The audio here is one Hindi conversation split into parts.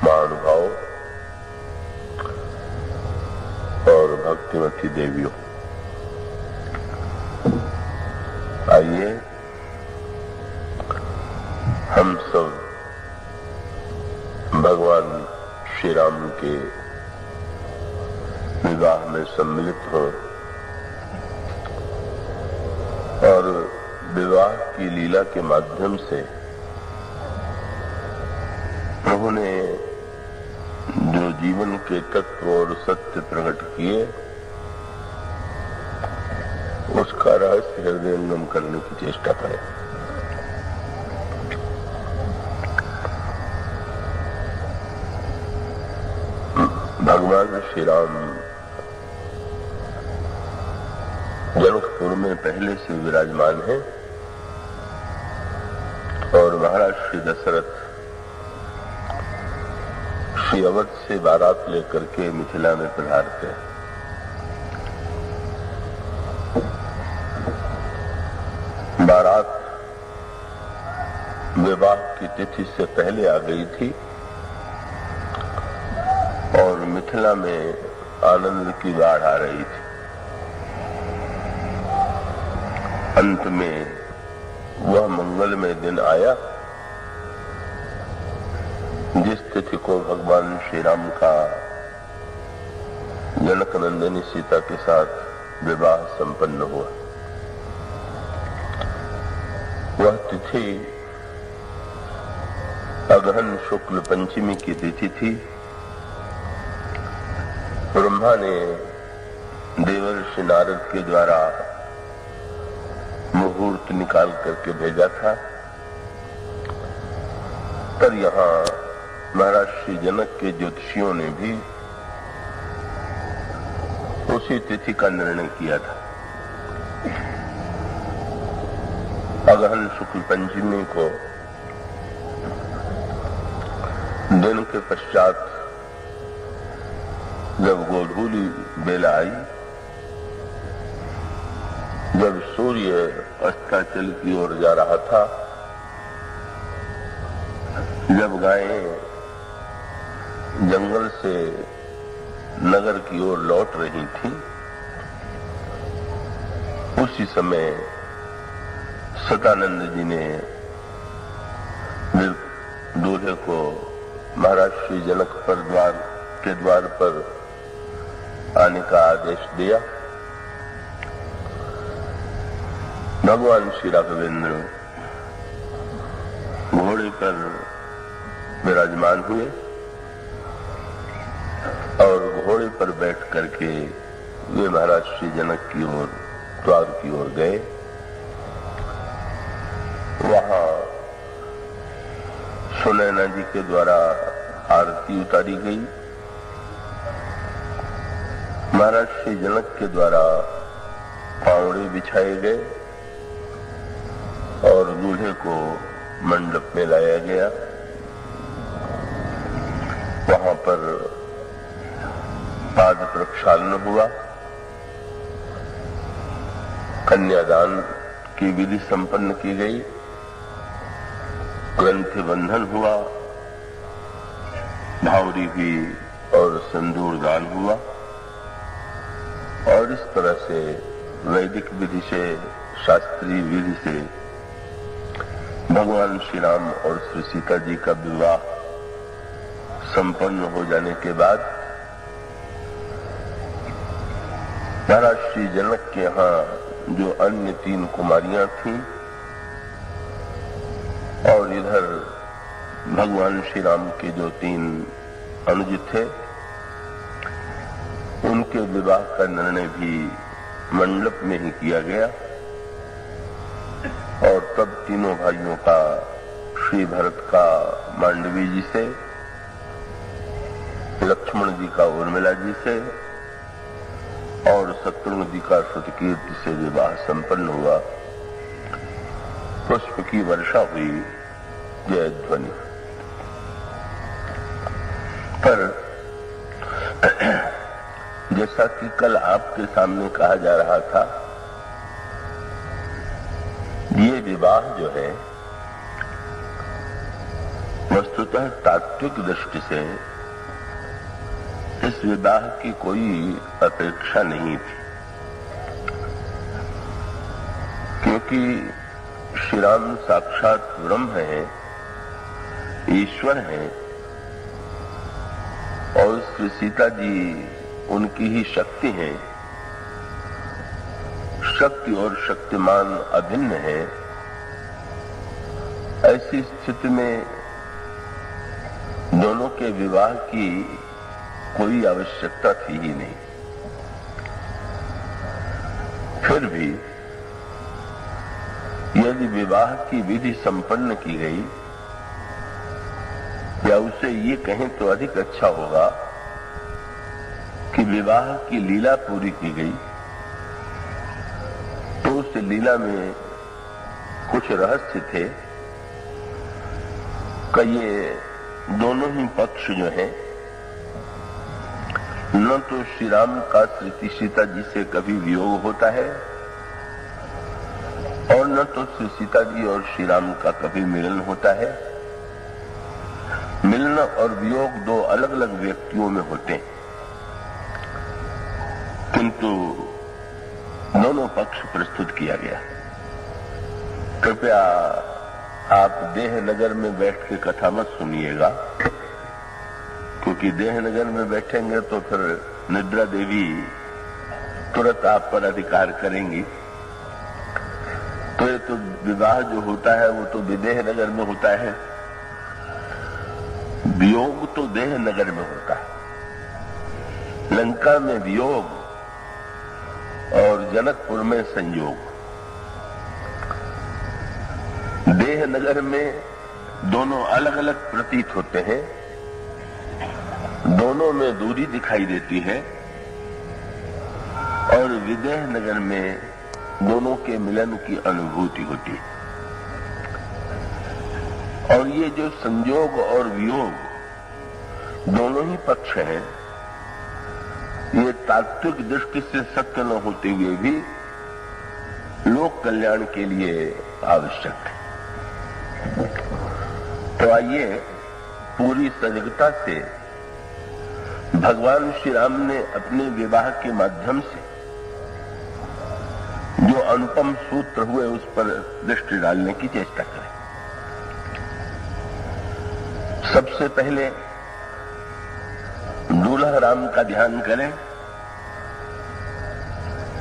महानुभाव और भक्तिमती देवियों, आइए हम सब भगवान श्री राम के विवाह में सम्मिलित हों और विवाह की लीला के माध्यम से प्रभु ने जो जीवन के तत्व और सत्य प्रकट किए उसका रहस्य हृदयंगम करने की चेष्टा करें। भगवान श्री राम जनकपुर में पहले से विराजमान हैं और महाराज श्री दशरथ श्री अवध से बारात लेकर के मिथिला में पधारते हैं। बारात विवाह की तिथि से पहले आ गई थी और मिथिला में आनंद की बाढ़ आ रही थी। अंत में वह मंगलमय दिन आया जिस तिथि को भगवान श्री राम का जनक नंदिनी सीता के साथ विवाह संपन्न हुआ। वह तिथि अगहन शुक्ल पंचमी की तिथि थी। ब्रह्मा ने देवर्षि नारद के द्वारा मुहूर्त निकाल करके भेजा था, पर यहाँ महाराज श्री जनक के ज्योतिषियों ने भी उसी तिथि का निर्णय किया था। अगहन शुक्ल पंचमी को दिन के पश्चात जब गोधूली बेला आई, जब सूर्य अस्ताचल की ओर जा रहा था, जब गायें जंगल से नगर की ओर लौट रही थी, उसी समय सतानंद जी ने दूल्हे को महाराज श्री जनक के द्वार पर आने का आदेश दिया। भगवान श्री राघवेंद्र घोड़े पर विराजमान हुए और घोड़े पर बैठ करके वे महाराज श्री जनक की ओर द्वार की ओर गए। वहां सुनैना जी के द्वारा आरती उतारी गई। महाराज श्री जनक के द्वारा पावड़े बिछाए गए और दूल्हे को मंडप में लाया गया। वहां पर पाद प्रक्षालन हुआ, कन्यादान की विधि संपन्न की गई, ग्रंथि बंधन हुआ, भावरी हुई और सिंदूर दान हुआ। और इस तरह से वैदिक विधि से, शास्त्रीय विधि से भगवान श्री राम और श्री सीता जी का विवाह संपन्न हो जाने के बाद महाराज श्री जनक के यहाँ जो अन्य 3 कुमारियां थीं और इधर भगवान श्री राम के जो 3 अनुज थे, उनके विवाह का निर्णय भी मंडप में ही किया गया। और तब तीनों भाइयों का, श्री भरत का मांडवी जी से, लक्ष्मण जी का उर्मिला जी से और शत्रुघ्न जी का श्रुतकीर्ति से विवाह संपन्न हुआ। पुष्प की वर्षा हुई, जय ध्वनि। पर जैसा कि कल आपके सामने कहा जा रहा था, ये विवाह जो है वस्तुतः तात्विक दृष्टि से इस विवाह की कोई अपेक्षा नहीं थी, क्योंकि श्री राम साक्षात ब्रह्म है, ईश्वर है, और श्री सीता जी उनकी ही शक्ति है। शक्ति और शक्तिमान अभिन्न है। ऐसी स्थिति में दोनों के विवाह की कोई आवश्यकता थी ही नहीं। फिर भी यदि विवाह की विधि संपन्न की गई, या उसे ये कहें तो अधिक अच्छा होगा कि विवाह की लीला पूरी की गई, तो उस लीला में कुछ रहस्य थे कि ये दोनों ही पक्ष जो हैं, न तो श्री राम का श्री सीता जी से कभी वियोग होता है, और न तो श्री सीता जी और श्री राम का कभी मिलन होता है। मिलन और वियोग दो अलग अलग व्यक्तियों में होते हैं, किंतु दोनों पक्ष प्रस्तुत किया गया। कृपया आप देह नगर में बैठ के कथा मत सुनिएगा, क्योंकि देह नगर में बैठेंगे तो फिर निद्रा देवी तुरंत आप पर अधिकार करेंगी। तो ये तो विवाह जो होता है वो तो विदेह नगर में होता है, वियोग तो देह नगर में होता है। लंका में वियोग और जनकपुर में संयोग। देह नगर में दोनों अलग अलग प्रतीत होते हैं, दोनों में दूरी दिखाई देती है, और विदेह नगर में दोनों के मिलन की अनुभूति होती है। और ये जो संयोग और वियोग दोनों ही पक्ष हैं, ये तात्विक दृष्टि से सत्य न होते हुए भी लोक कल्याण के लिए आवश्यक है। तो आइए पूरी सजगता से भगवान श्री राम ने अपने विवाह के माध्यम से जो अनुपम सूत्र हुए उस पर दृष्टि डालने की चेष्टा करें। सबसे पहले दूल्हा राम का ध्यान करें,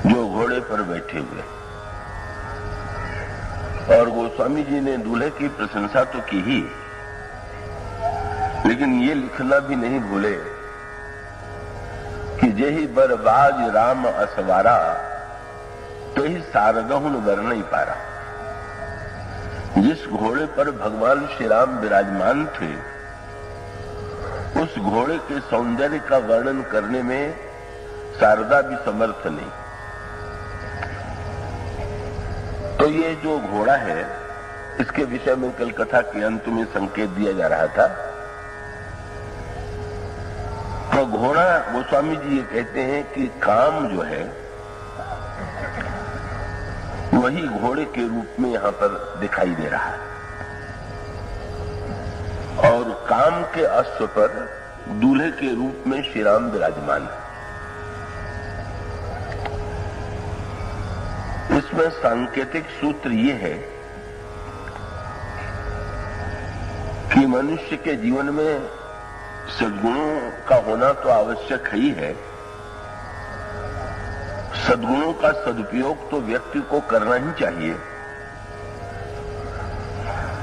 जो घोड़े पर बैठे हुए। और गोस्वामी जी ने दूल्हे की प्रशंसा तो की ही, लेकिन ये लिखना भी नहीं भूले कि जेहि बरबाज राम असवारा, तो ही सारगहुन वर्ण पारा। जिस घोड़े पर भगवान श्री राम विराजमान थे, उस घोड़े के सौंदर्य का वर्णन करने में शारदा भी समर्थ नहीं। तो ये जो घोड़ा है, इसके विषय में कल कथा के अंत में संकेत दिया जा रहा था। तो घोड़ा, गोस्वामी जी ये कहते हैं कि काम जो है वही घोड़े के रूप में यहां पर दिखाई दे रहा है, और काम के अश्व पर दूल्हे के रूप में श्री राम विराजमान है। इसमें सांकेतिक सूत्र ये है कि मनुष्य के जीवन में सद्गुणों का होना तो आवश्यक ही है। सद्गुणों का सदुपयोग तो व्यक्ति को करना ही चाहिए,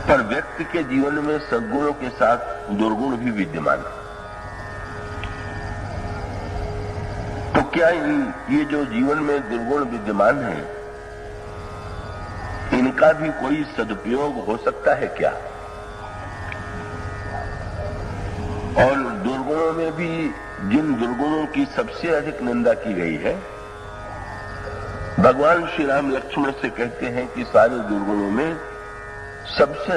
पर व्यक्ति के जीवन में सद्गुणों के साथ दुर्गुण भी विद्यमान। तो क्या ये जो जीवन में दुर्गुण विद्यमान है, इनका भी कोई सदुपयोग हो सकता है क्या? और दुर्गुणों में भी जिन दुर्गुणों की सबसे अधिक निंदा की गई है, भगवान श्री राम लक्ष्मण से कहते हैं कि सारे दुर्गुणों में सबसे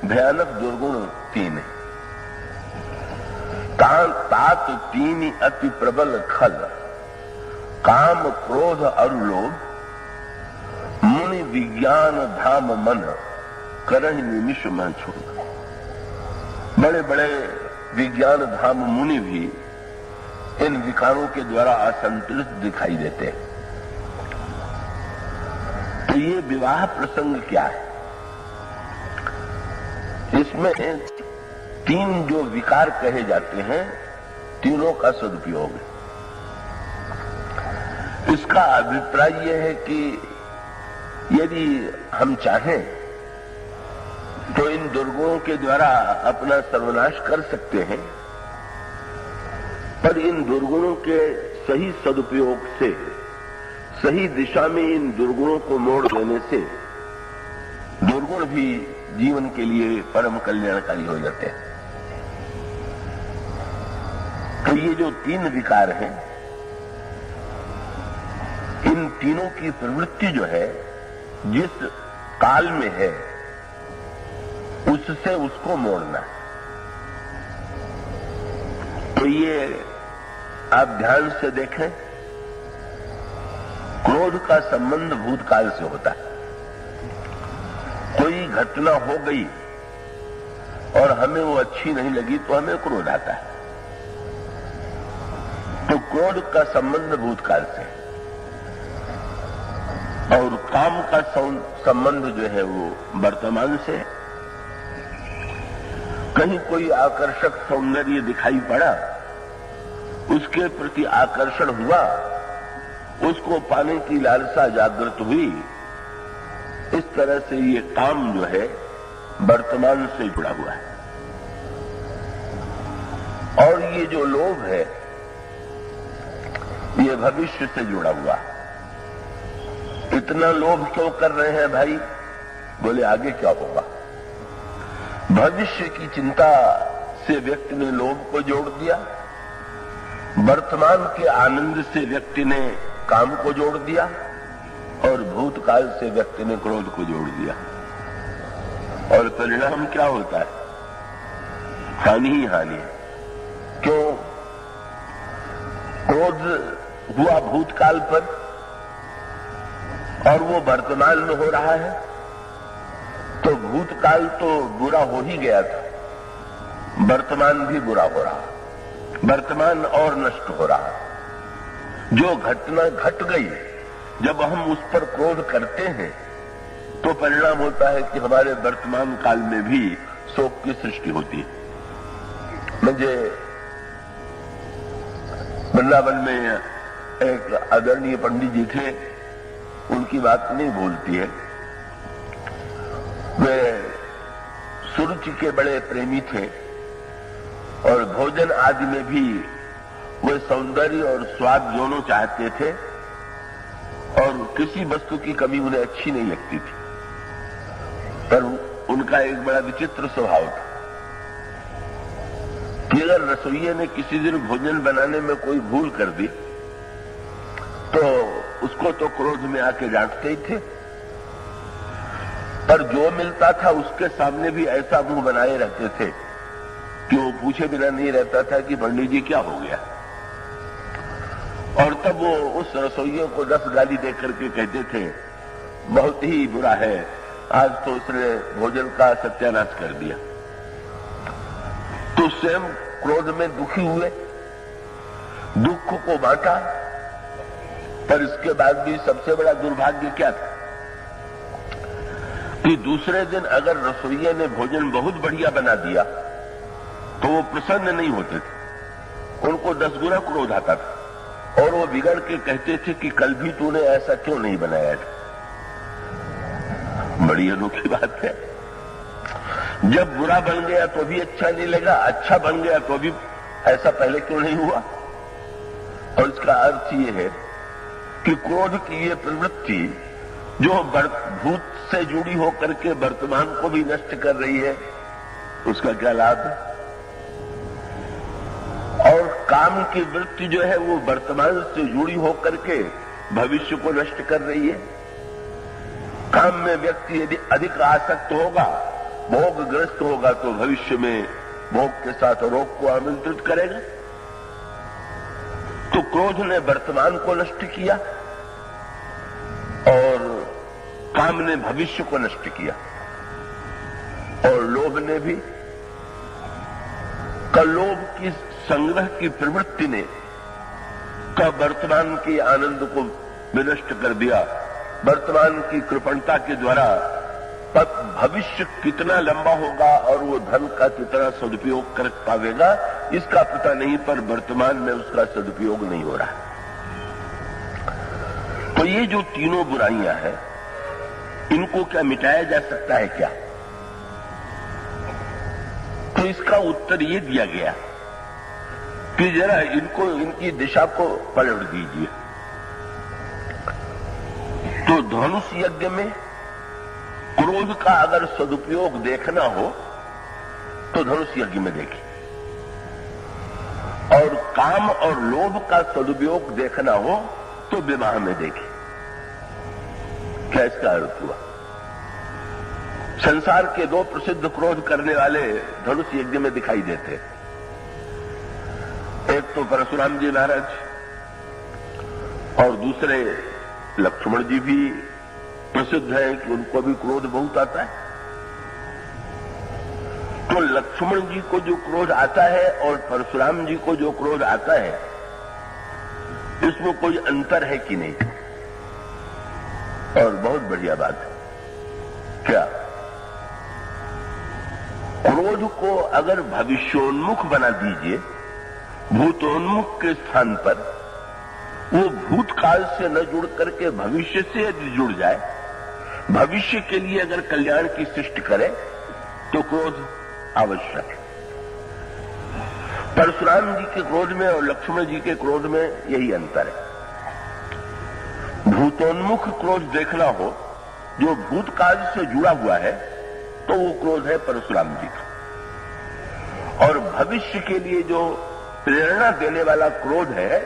भयानक दुर्गुण 3 है। तात 3 अति प्रबल खल, काम क्रोध और लोभ, मुनि विज्ञान धाम मन, करहि निमिष में छोड़। बड़े बड़े विज्ञान धाम मुनि भी इन विकारों के द्वारा असंतुलित दिखाई देते हैं। तो ये विवाह प्रसंग क्या है? इसमें 3 जो विकार कहे जाते हैं, तीनों का सदुपयोग है। इसका अभिप्राय यह है कि यदि हम चाहें तो इन दुर्गुणों के द्वारा अपना सर्वनाश कर सकते हैं, पर इन दुर्गुणों के सही सदुपयोग से, सही दिशा में इन दुर्गुणों को मोड़ देने से दुर्गुण भी जीवन के लिए परम कल्याणकारी हो जाते हैं। तो ये जो 3 विकार हैं, इन तीनों की प्रवृत्ति जो है जिस काल में है उससे उसको मोड़ना। तो ये आप ध्यान से देखें, क्रोध का संबंध भूतकाल से होता है। कोई घटना हो गई और हमें वो अच्छी नहीं लगी तो हमें क्रोध आता है। तो क्रोध का संबंध भूतकाल से, और काम का संबंध जो है वो वर्तमान से। कहीं कोई आकर्षक सौंदर्य दिखाई पड़ा, उसके प्रति आकर्षण हुआ, उसको पाने की लालसा जागृत हुई। इस तरह से ये काम जो है वर्तमान से जुड़ा हुआ है। और ये जो लोभ है ये भविष्य से जुड़ा हुआ है। इतना लोभ क्यों कर रहे हैं भाई? बोले आगे क्या होगा। भविष्य की चिंता से व्यक्ति ने लोभ को जोड़ दिया, वर्तमान के आनंद से व्यक्ति ने काम को जोड़ दिया, और भूतकाल से व्यक्ति ने क्रोध को जोड़ दिया। और परिणाम क्या होता है? हानि ही हानि है। क्यों? क्रोध हुआ भूतकाल पर और वो वर्तमान में हो रहा है, तो भूतकाल तो बुरा हो ही गया था, वर्तमान भी बुरा हो रहा, वर्तमान और नष्ट हो रहा। जो घटना घट गई, जब हम उस पर क्रोध करते हैं तो परिणाम होता है कि हमारे वर्तमान काल में भी शोक की सृष्टि होती है। मुझे वृंदावन में एक आदरणीय पंडित जी थे, उनकी बात नहीं भूलती है। वे सुरुचि के बड़े प्रेमी थे और भोजन आदि में भी वे सौंदर्य और स्वाद दोनों चाहते थे, और किसी वस्तु की कमी उन्हें अच्छी नहीं लगती थी। पर उनका एक बड़ा विचित्र स्वभाव था कि अगर रसोइये ने किसी दिन भोजन बनाने में कोई भूल कर दी तो उसको तो क्रोध में आके डांटते ही थे, पर जो मिलता था उसके सामने भी ऐसा मुंह बनाए रहते थे कि वो पूछे बिना नहीं रहता था कि पंडित जी क्या हो गया। और तब वो उस रसोइये को 10 गाली दे करके कहते थे, बहुत ही बुरा है, आज तो उसने भोजन का सत्यानाश कर दिया। तो स्वयं क्रोध में दुखी हुए, दुख को बांटा, पर इसके बाद भी सबसे बड़ा दुर्भाग्य क्या था कि दूसरे दिन अगर रसोइये ने भोजन बहुत बढ़िया बना दिया तो वो प्रसन्न नहीं होते थे, उनको 10 गुना क्रोध आता था, और वो बिगड़ के कहते थे कि कल भी तूने ऐसा क्यों नहीं बनाया था। बड़ी अनोखी बात है। जब बुरा बन गया तो भी अच्छा नहीं लगा, अच्छा बन गया तो भी ऐसा पहले क्यों नहीं हुआ। और इसका अर्थ ये है कि क्रोध की ये प्रवृत्ति जो भूत से जुड़ी होकर के वर्तमान को भी नष्ट कर रही है, उसका क्या लाभ है। और काम की वृत्ति जो है वो वर्तमान से जुड़ी होकर के भविष्य को नष्ट कर रही है। काम में व्यक्ति यदि अधिक आसक्त होगा, भोगग्रस्त होगा, तो भविष्य में भोग के साथ रोग को आमंत्रित करेगा। तो क्रोध ने वर्तमान को नष्ट किया और काम ने भविष्य को नष्ट किया, और लोभ ने भी। लोभ की संग्रह की प्रवृत्ति ने का वर्तमान के आनंद को विनष्ट कर दिया। वर्तमान की कृपणता के द्वारा भविष्य कितना लंबा होगा और वो धन का कितना सदुपयोग कर पावेगा इसका पता नहीं, पर वर्तमान में उसका सदुपयोग नहीं हो रहा। तो ये जो तीनों बुराइयां हैं, इनको क्या मिटाया जा सकता है क्या? तो इसका उत्तर ये दिया गया कि जरा इनको, इनकी दिशा को पलट दीजिए। तो धनुष यज्ञ में क्रोध का अगर सदुपयोग देखना हो तो धनुष यज्ञ में देखिए, और काम और लोभ का सदुपयोग देखना हो तो विवाह में देखिए। क्या इसका अर्थ हुआ? संसार के दो प्रसिद्ध क्रोध करने वाले धनुष यज्ञ में दिखाई देते। एक तो परशुराम जी महाराज और दूसरे लक्ष्मण जी भी प्रसिद्ध है कि उनको भी क्रोध बहुत आता है। तो लक्ष्मण जी को जो क्रोध आता है और परशुराम जी को जो क्रोध आता है, इसमें कोई अंतर है कि नहीं? और बहुत बढ़िया बात है। क्या क्रोध को अगर भविष्योन्मुख बना दीजिए, भूतोन्मुख के स्थान पर वो भूतकाल से न जुड़ करके भविष्य से यदि जुड़ जाए, भविष्य के लिए अगर कल्याण की सृष्टि करे तो क्रोध आवश्यक है। परशुराम जी के क्रोध में और लक्ष्मण जी के क्रोध में यही अंतर है। भूतोन्मुख क्रोध देखना हो जो भूतकाल से जुड़ा हुआ है तो वो क्रोध है परशुराम जी का, और भविष्य के लिए जो प्रेरणा देने वाला क्रोध है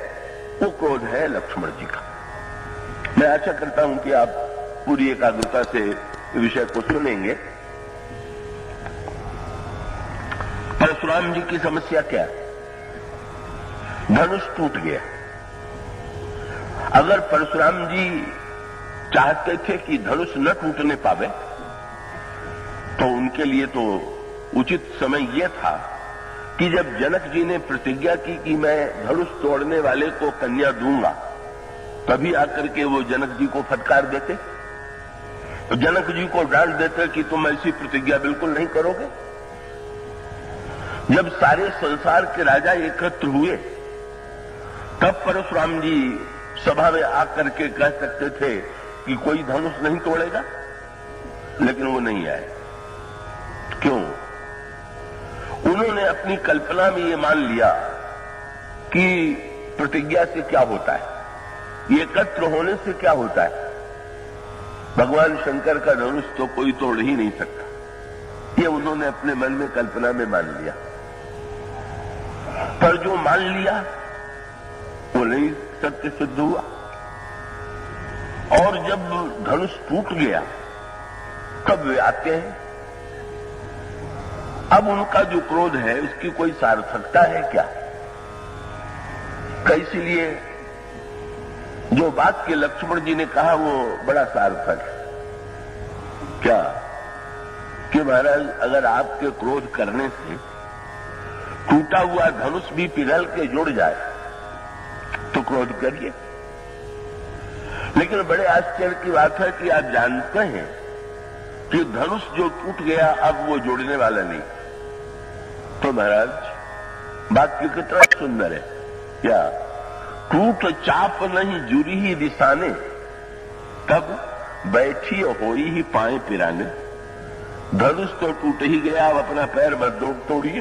वो क्रोध है लक्ष्मण जी का। मैं आशा करता हूं कि आप पूरी एकाग्रता से विषय को सुनेंगे। परशुराम जी की समस्या क्या है? धनुष टूट गया। अगर परशुराम जी चाहते थे कि धनुष न टूटने पावे तो उनके लिए तो उचित समय यह था कि जब जनक जी ने प्रतिज्ञा की कि मैं धनुष तोड़ने वाले को कन्या दूंगा, तभी आकर के वो जनक जी को फटकार देते, तो जनक जी को डांट देते कि तुम ऐसी प्रतिज्ञा बिल्कुल नहीं करोगे। जब सारे संसार के राजा एकत्र हुए तब परशुराम जी सभा में आकर के कह सकते थे कि कोई धनुष नहीं तोड़ेगा, लेकिन वो नहीं आए। क्यों? उन्होंने अपनी कल्पना में ये मान लिया कि प्रतिज्ञा से क्या होता है, ये एकत्र होने से क्या होता है। भगवान शंकर का धनुष तो कोई तोड़ ही नहीं सकता, ये उन्होंने अपने मन में कल्पना में मान लिया। पर जो मान लिया वो नहीं सत्य सिद्ध हुआ, और जब धनुष टूट गया तब वे आते हैं। अब उनका जो क्रोध है उसकी कोई सार्थकता है क्या? इसीलिए जो बात के लक्ष्मण जी ने कहा वो बड़ा सार्थक है। क्या कि महाराज, अगर आपके क्रोध करने से टूटा हुआ धनुष भी पिघल के जुड़ जाए तो क्रोध करिए। लेकिन बड़े आश्चर्य की बात है कि आप जानते हैं कि धनुष जो टूट गया अब वो जोड़ने वाला नहीं। तो महाराज वाक्य कितना सुंदर है। क्या टूट चाप नहीं जुरी ही दिशाने, तब बैठी होई ही पाए पिराने। धनुष तो टूट ही गया, अब अपना पैर मत तोड़िए।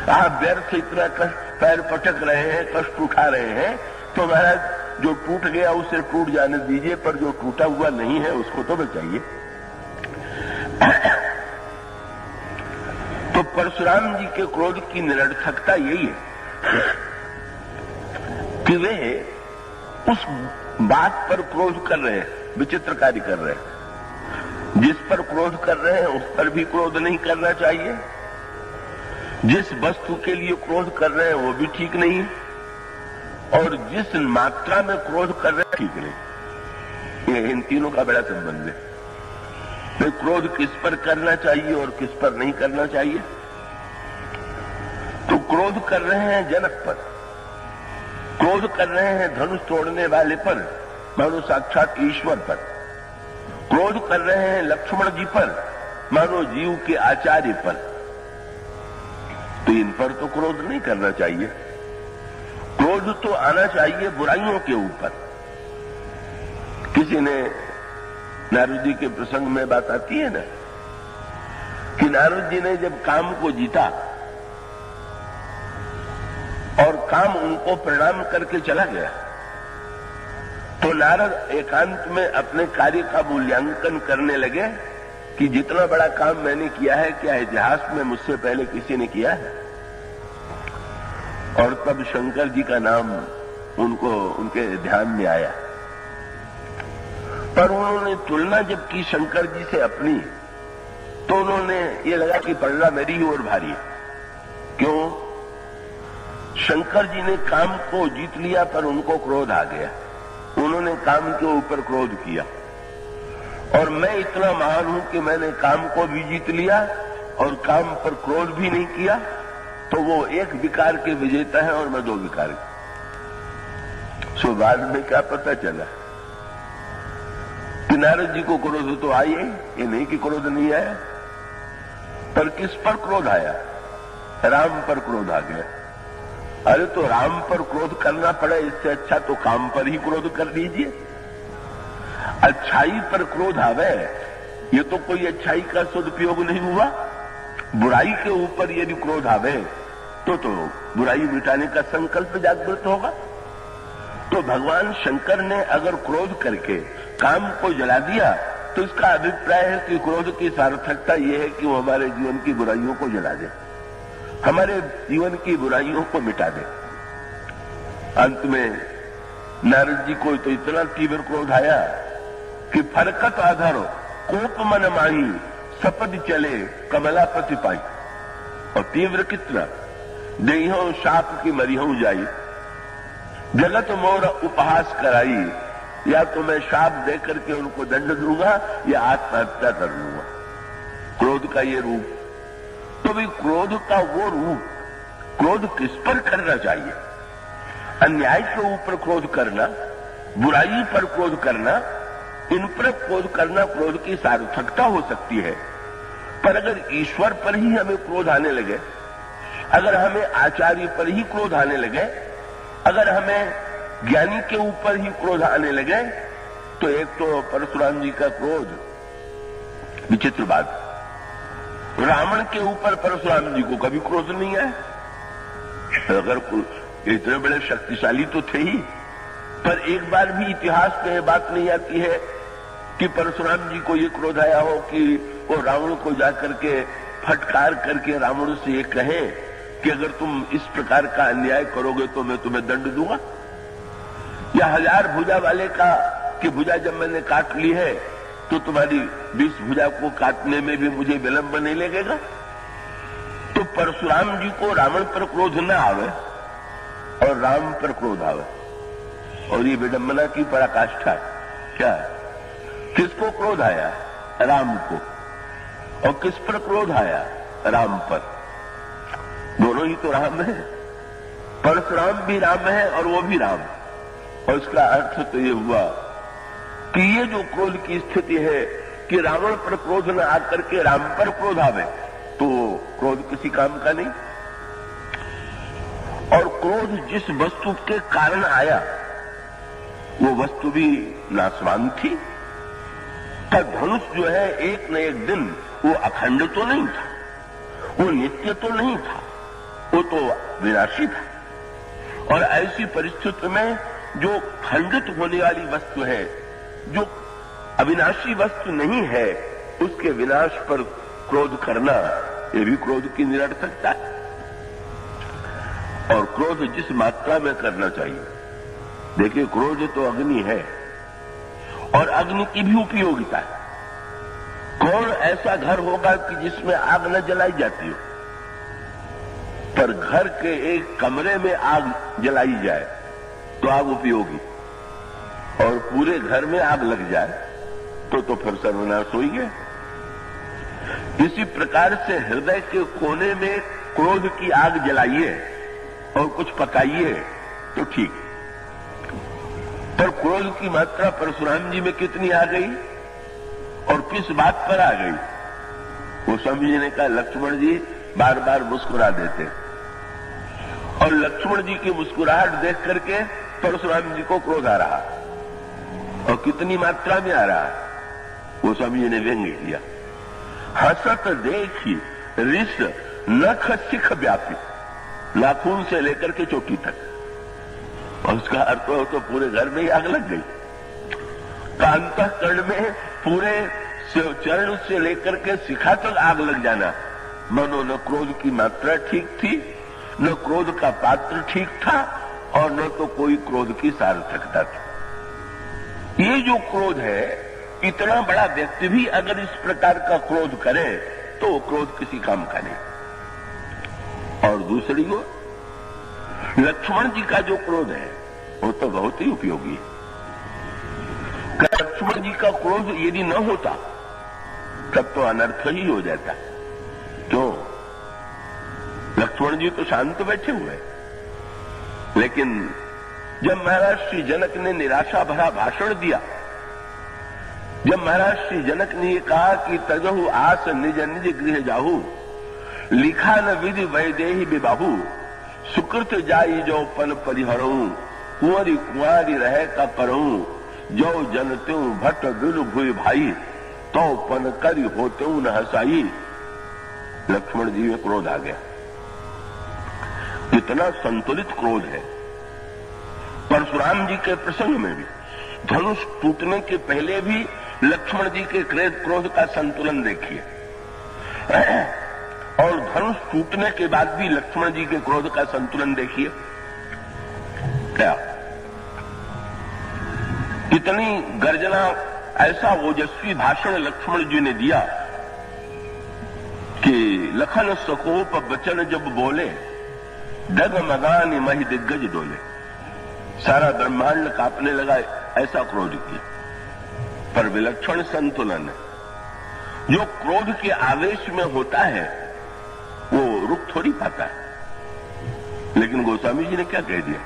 आप व्यर्थ इतना कष्ट, पैर पटक रहे हैं, कष्ट उठा रहे हैं, तो महाराज जो टूट गया उसे टूट जाने दीजिए, पर जो टूटा हुआ नहीं है उसको तो बचाइए। तो परशुराम जी के क्रोध की निरर्थकता यही है कि वे उस बात पर क्रोध कर रहे हैं, विचित्र कार्य कर रहे हैं। जिस पर क्रोध कर रहे हैं उस पर भी क्रोध नहीं करना चाहिए। जिस वस्तु के लिए क्रोध कर रहे हैं वो भी ठीक नहीं है, और जिस मात्रा में क्रोध कर रहे हैं ठीक नहीं। ये इन तीनों का बड़ा संबंध है। तो क्रोध किस पर करना चाहिए और किस पर नहीं करना चाहिए। क्रोध कर रहे हैं जनक पर, क्रोध कर रहे हैं धनुष तोड़ने वाले पर, मानो साक्षात ईश्वर पर, क्रोध कर रहे हैं लक्ष्मण जी पर, मानो जीव के आचार्य पर। तो इन पर तो क्रोध नहीं करना चाहिए। क्रोध तो आना चाहिए बुराइयों के ऊपर। किसी ने, नारद जी के प्रसंग में बात आती है ना, कि नारद जी ने जब काम को जीता और काम उनको प्रणाम करके चला गया, तो नारद एकांत में अपने कार्य का मूल्यांकन करने लगे कि जितना बड़ा काम मैंने किया है, क्या इतिहास में मुझसे पहले किसी ने किया है। और तब शंकर जी का नाम उनको उनके ध्यान में आया। पर उन्होंने तुलना जब की शंकर जी से अपनी, तो उन्होंने ये लगा कि पलड़ा मेरी ही ओर भारी है। क्यों? शंकर जी ने काम को जीत लिया पर उनको क्रोध आ गया, उन्होंने काम के ऊपर क्रोध किया। और मैं इतना महान हूं कि मैंने काम को भी जीत लिया और काम पर क्रोध भी नहीं किया, तो वो एक विकार के विजेता है और मैं दो विकार के। सो बाद में क्या पता चला कि नारद जी को क्रोध तो आई, ये नहीं कि क्रोध नहीं आया, पर किस पर क्रोध आया? राम पर क्रोध आ गया। अरे तो राम पर क्रोध करना पड़े, इससे अच्छा तो काम पर ही क्रोध कर लीजिए। अच्छाई पर क्रोध आवे, ये तो कोई अच्छाई का सदुपयोग नहीं हुआ। बुराई के ऊपर यदि क्रोध आवे तो बुराई मिटाने का संकल्प जागृत होगा। तो भगवान शंकर ने अगर क्रोध करके काम को जला दिया, तो इसका अभिप्राय है कि क्रोध की सार्थकता यह है कि वो हमारे जीवन की बुराइयों को जला दे, हमारे जीवन की बुराइयों को मिटा दे। अंत में नारद जी को तो इतना तीव्र क्रोध आया कि फरकत आधारो कोप मन माही सपद चले कमलापति पाई। और तीव्र कितना? देहो शाप की मरिहो जाई, जगत मोर उपहास कराई। या तो मैं शाप दे करके उनको दंड दूंगा या आत्महत्या कर लूंगा। क्रोध का ये रूप। तो भी क्रोध का वो रूप, क्रोध किस पर करना चाहिए? अन्याय के ऊपर क्रोध करना, बुराई पर क्रोध करना, इन पर क्रोध करना क्रोध की सार्थकता हो सकती है। पर अगर ईश्वर पर ही हमें क्रोध आने लगे, अगर हमें आचार्य पर ही क्रोध आने लगे, अगर हमें ज्ञानी के ऊपर ही क्रोध आने लगे, तो एक तो परशुराम जी का क्रोध विचित्र बात। रावण के ऊपर परशुराम जी को कभी क्रोध नहीं आया। अगर इतने बड़े शक्तिशाली तो थे ही, पर एक बार भी इतिहास में बात नहीं आती है कि परशुराम जी को ये क्रोध आया हो कि वो रावण को जाकर के फटकार करके रावण से ये कहे कि अगर तुम इस प्रकार का अन्याय करोगे तो मैं तुम्हें दंड दूंगा। या 1000 भुजा वाले का कि भुजा जब मैंने काट ली है तो तुम्हारी 20 भुजा को काटने में भी मुझे विलंब नहीं लगेगा। तो परशुराम जी को रावण पर क्रोध न आवे और राम पर क्रोध आवे, और ये विडंबना की पराकाष्ठा। क्या? किसको क्रोध आया? राम को। और किस पर क्रोध आया? राम पर। दोनों ही तो राम है। परशुराम भी राम है और वो भी राम। और इसका अर्थ तो ये हुआ कि ये जो क्रोध की स्थिति है कि रावण पर क्रोध न आकर के राम पर क्रोध आवे, तो क्रोध किसी काम का नहीं। और क्रोध जिस वस्तु के कारण आया वो वस्तु भी नाशवान थी। का धनुष जो है एक न एक दिन वो अखंड तो नहीं था, वो नित्य तो नहीं था, वो तो विनाशी था। और ऐसी परिस्थिति में जो खंडित होने वाली वस्तु है, जो अविनाशी वस्तु नहीं है, उसके विनाश पर क्रोध करना ये भी क्रोध की निरर्थकता है। और क्रोध जिस मात्रा में करना चाहिए, देखिए क्रोध तो अग्नि है और अग्नि की भी उपयोगिता है। कौन ऐसा घर होगा कि जिसमें आग न जलाई जाती हो? पर घर के एक कमरे में आग जलाई जाए तो आग उपयोगी, और पूरे घर में आग लग जाए तो फिर सर्वनाश हो ही गया। इसी प्रकार से हृदय के कोने में क्रोध की आग जलाइए और कुछ पकाइए तो ठीक, पर क्रोध की मात्रा परशुराम जी में कितनी आ गई और किस बात पर आ गई? गोस्वामी जी ने कहा लक्ष्मण जी बार बार मुस्कुरा देते और लक्ष्मण जी की मुस्कुराहट देख करके परशुराम जी को क्रोध आ रहा, और कितनी मात्रा में आ रहा है? गोस्वामी जी ने व्यंग्य किया, हसत देखी रिस नख सिख व्यापी, नाखून से लेकर के चोटी तक। और उसका अर्थ तो पूरे घर में ही आग लग गई, अंतःकरण में पूरे चरण से लेकर के शिखा तक आग लग जाना। मनो न क्रोध की मात्रा ठीक थी, न क्रोध का पात्र ठीक था, और न तो कोई क्रोध की सार्थकता थी। ये जो क्रोध है, इतना बड़ा व्यक्ति भी अगर इस प्रकार का क्रोध करे तो क्रोध किसी काम का नहीं। और दूसरी ओर लक्ष्मण जी का जो क्रोध है वो तो बहुत ही उपयोगी है। लक्ष्मण जी का क्रोध यदि न होता तब तो अनर्थ ही हो जाता। क्यों? लक्ष्मण जी तो शांत बैठे हुए, लेकिन जब महाराज श्री जनक ने निराशा भरा भाषण दिया, जब महाराज श्री जनक ने ये कहा कि तजहु आस निज निज गृह जाहू, लिखा न विधि वैदेही विबाहू, सुकृत जाई जो पन परिहरऊ, कुंवरी कुंवारी रहे का करऊं, जो जनत्यूं भट्ट बिल भुई भाई, तो पन करी होत्यूं न हसाई। लक्ष्मण जी में क्रोध आ गया, इतना संतुलित क्रोध है। परशुराम जी के प्रसंग में भी धनुष टूटने के पहले भी लक्ष्मण जी के क्रोध का संतुलन देखिए, और धनुष टूटने के बाद भी लक्ष्मण जी के क्रोध का संतुलन देखिए। क्या कितनी गर्जना, ऐसा ओजस्वी भाषण लक्ष्मण जी ने दिया कि लखन सकोप बचन जब बोले, डगमगानी मही दिग्गज डोले। सारा ब्रह्मांड कांपने लगा, ऐसा क्रोध किया। पर विलक्षण संतुलन है। जो क्रोध के आवेश में होता है वो रुक थोड़ी पाता है। लेकिन गोस्वामी जी ने क्या कह दिया,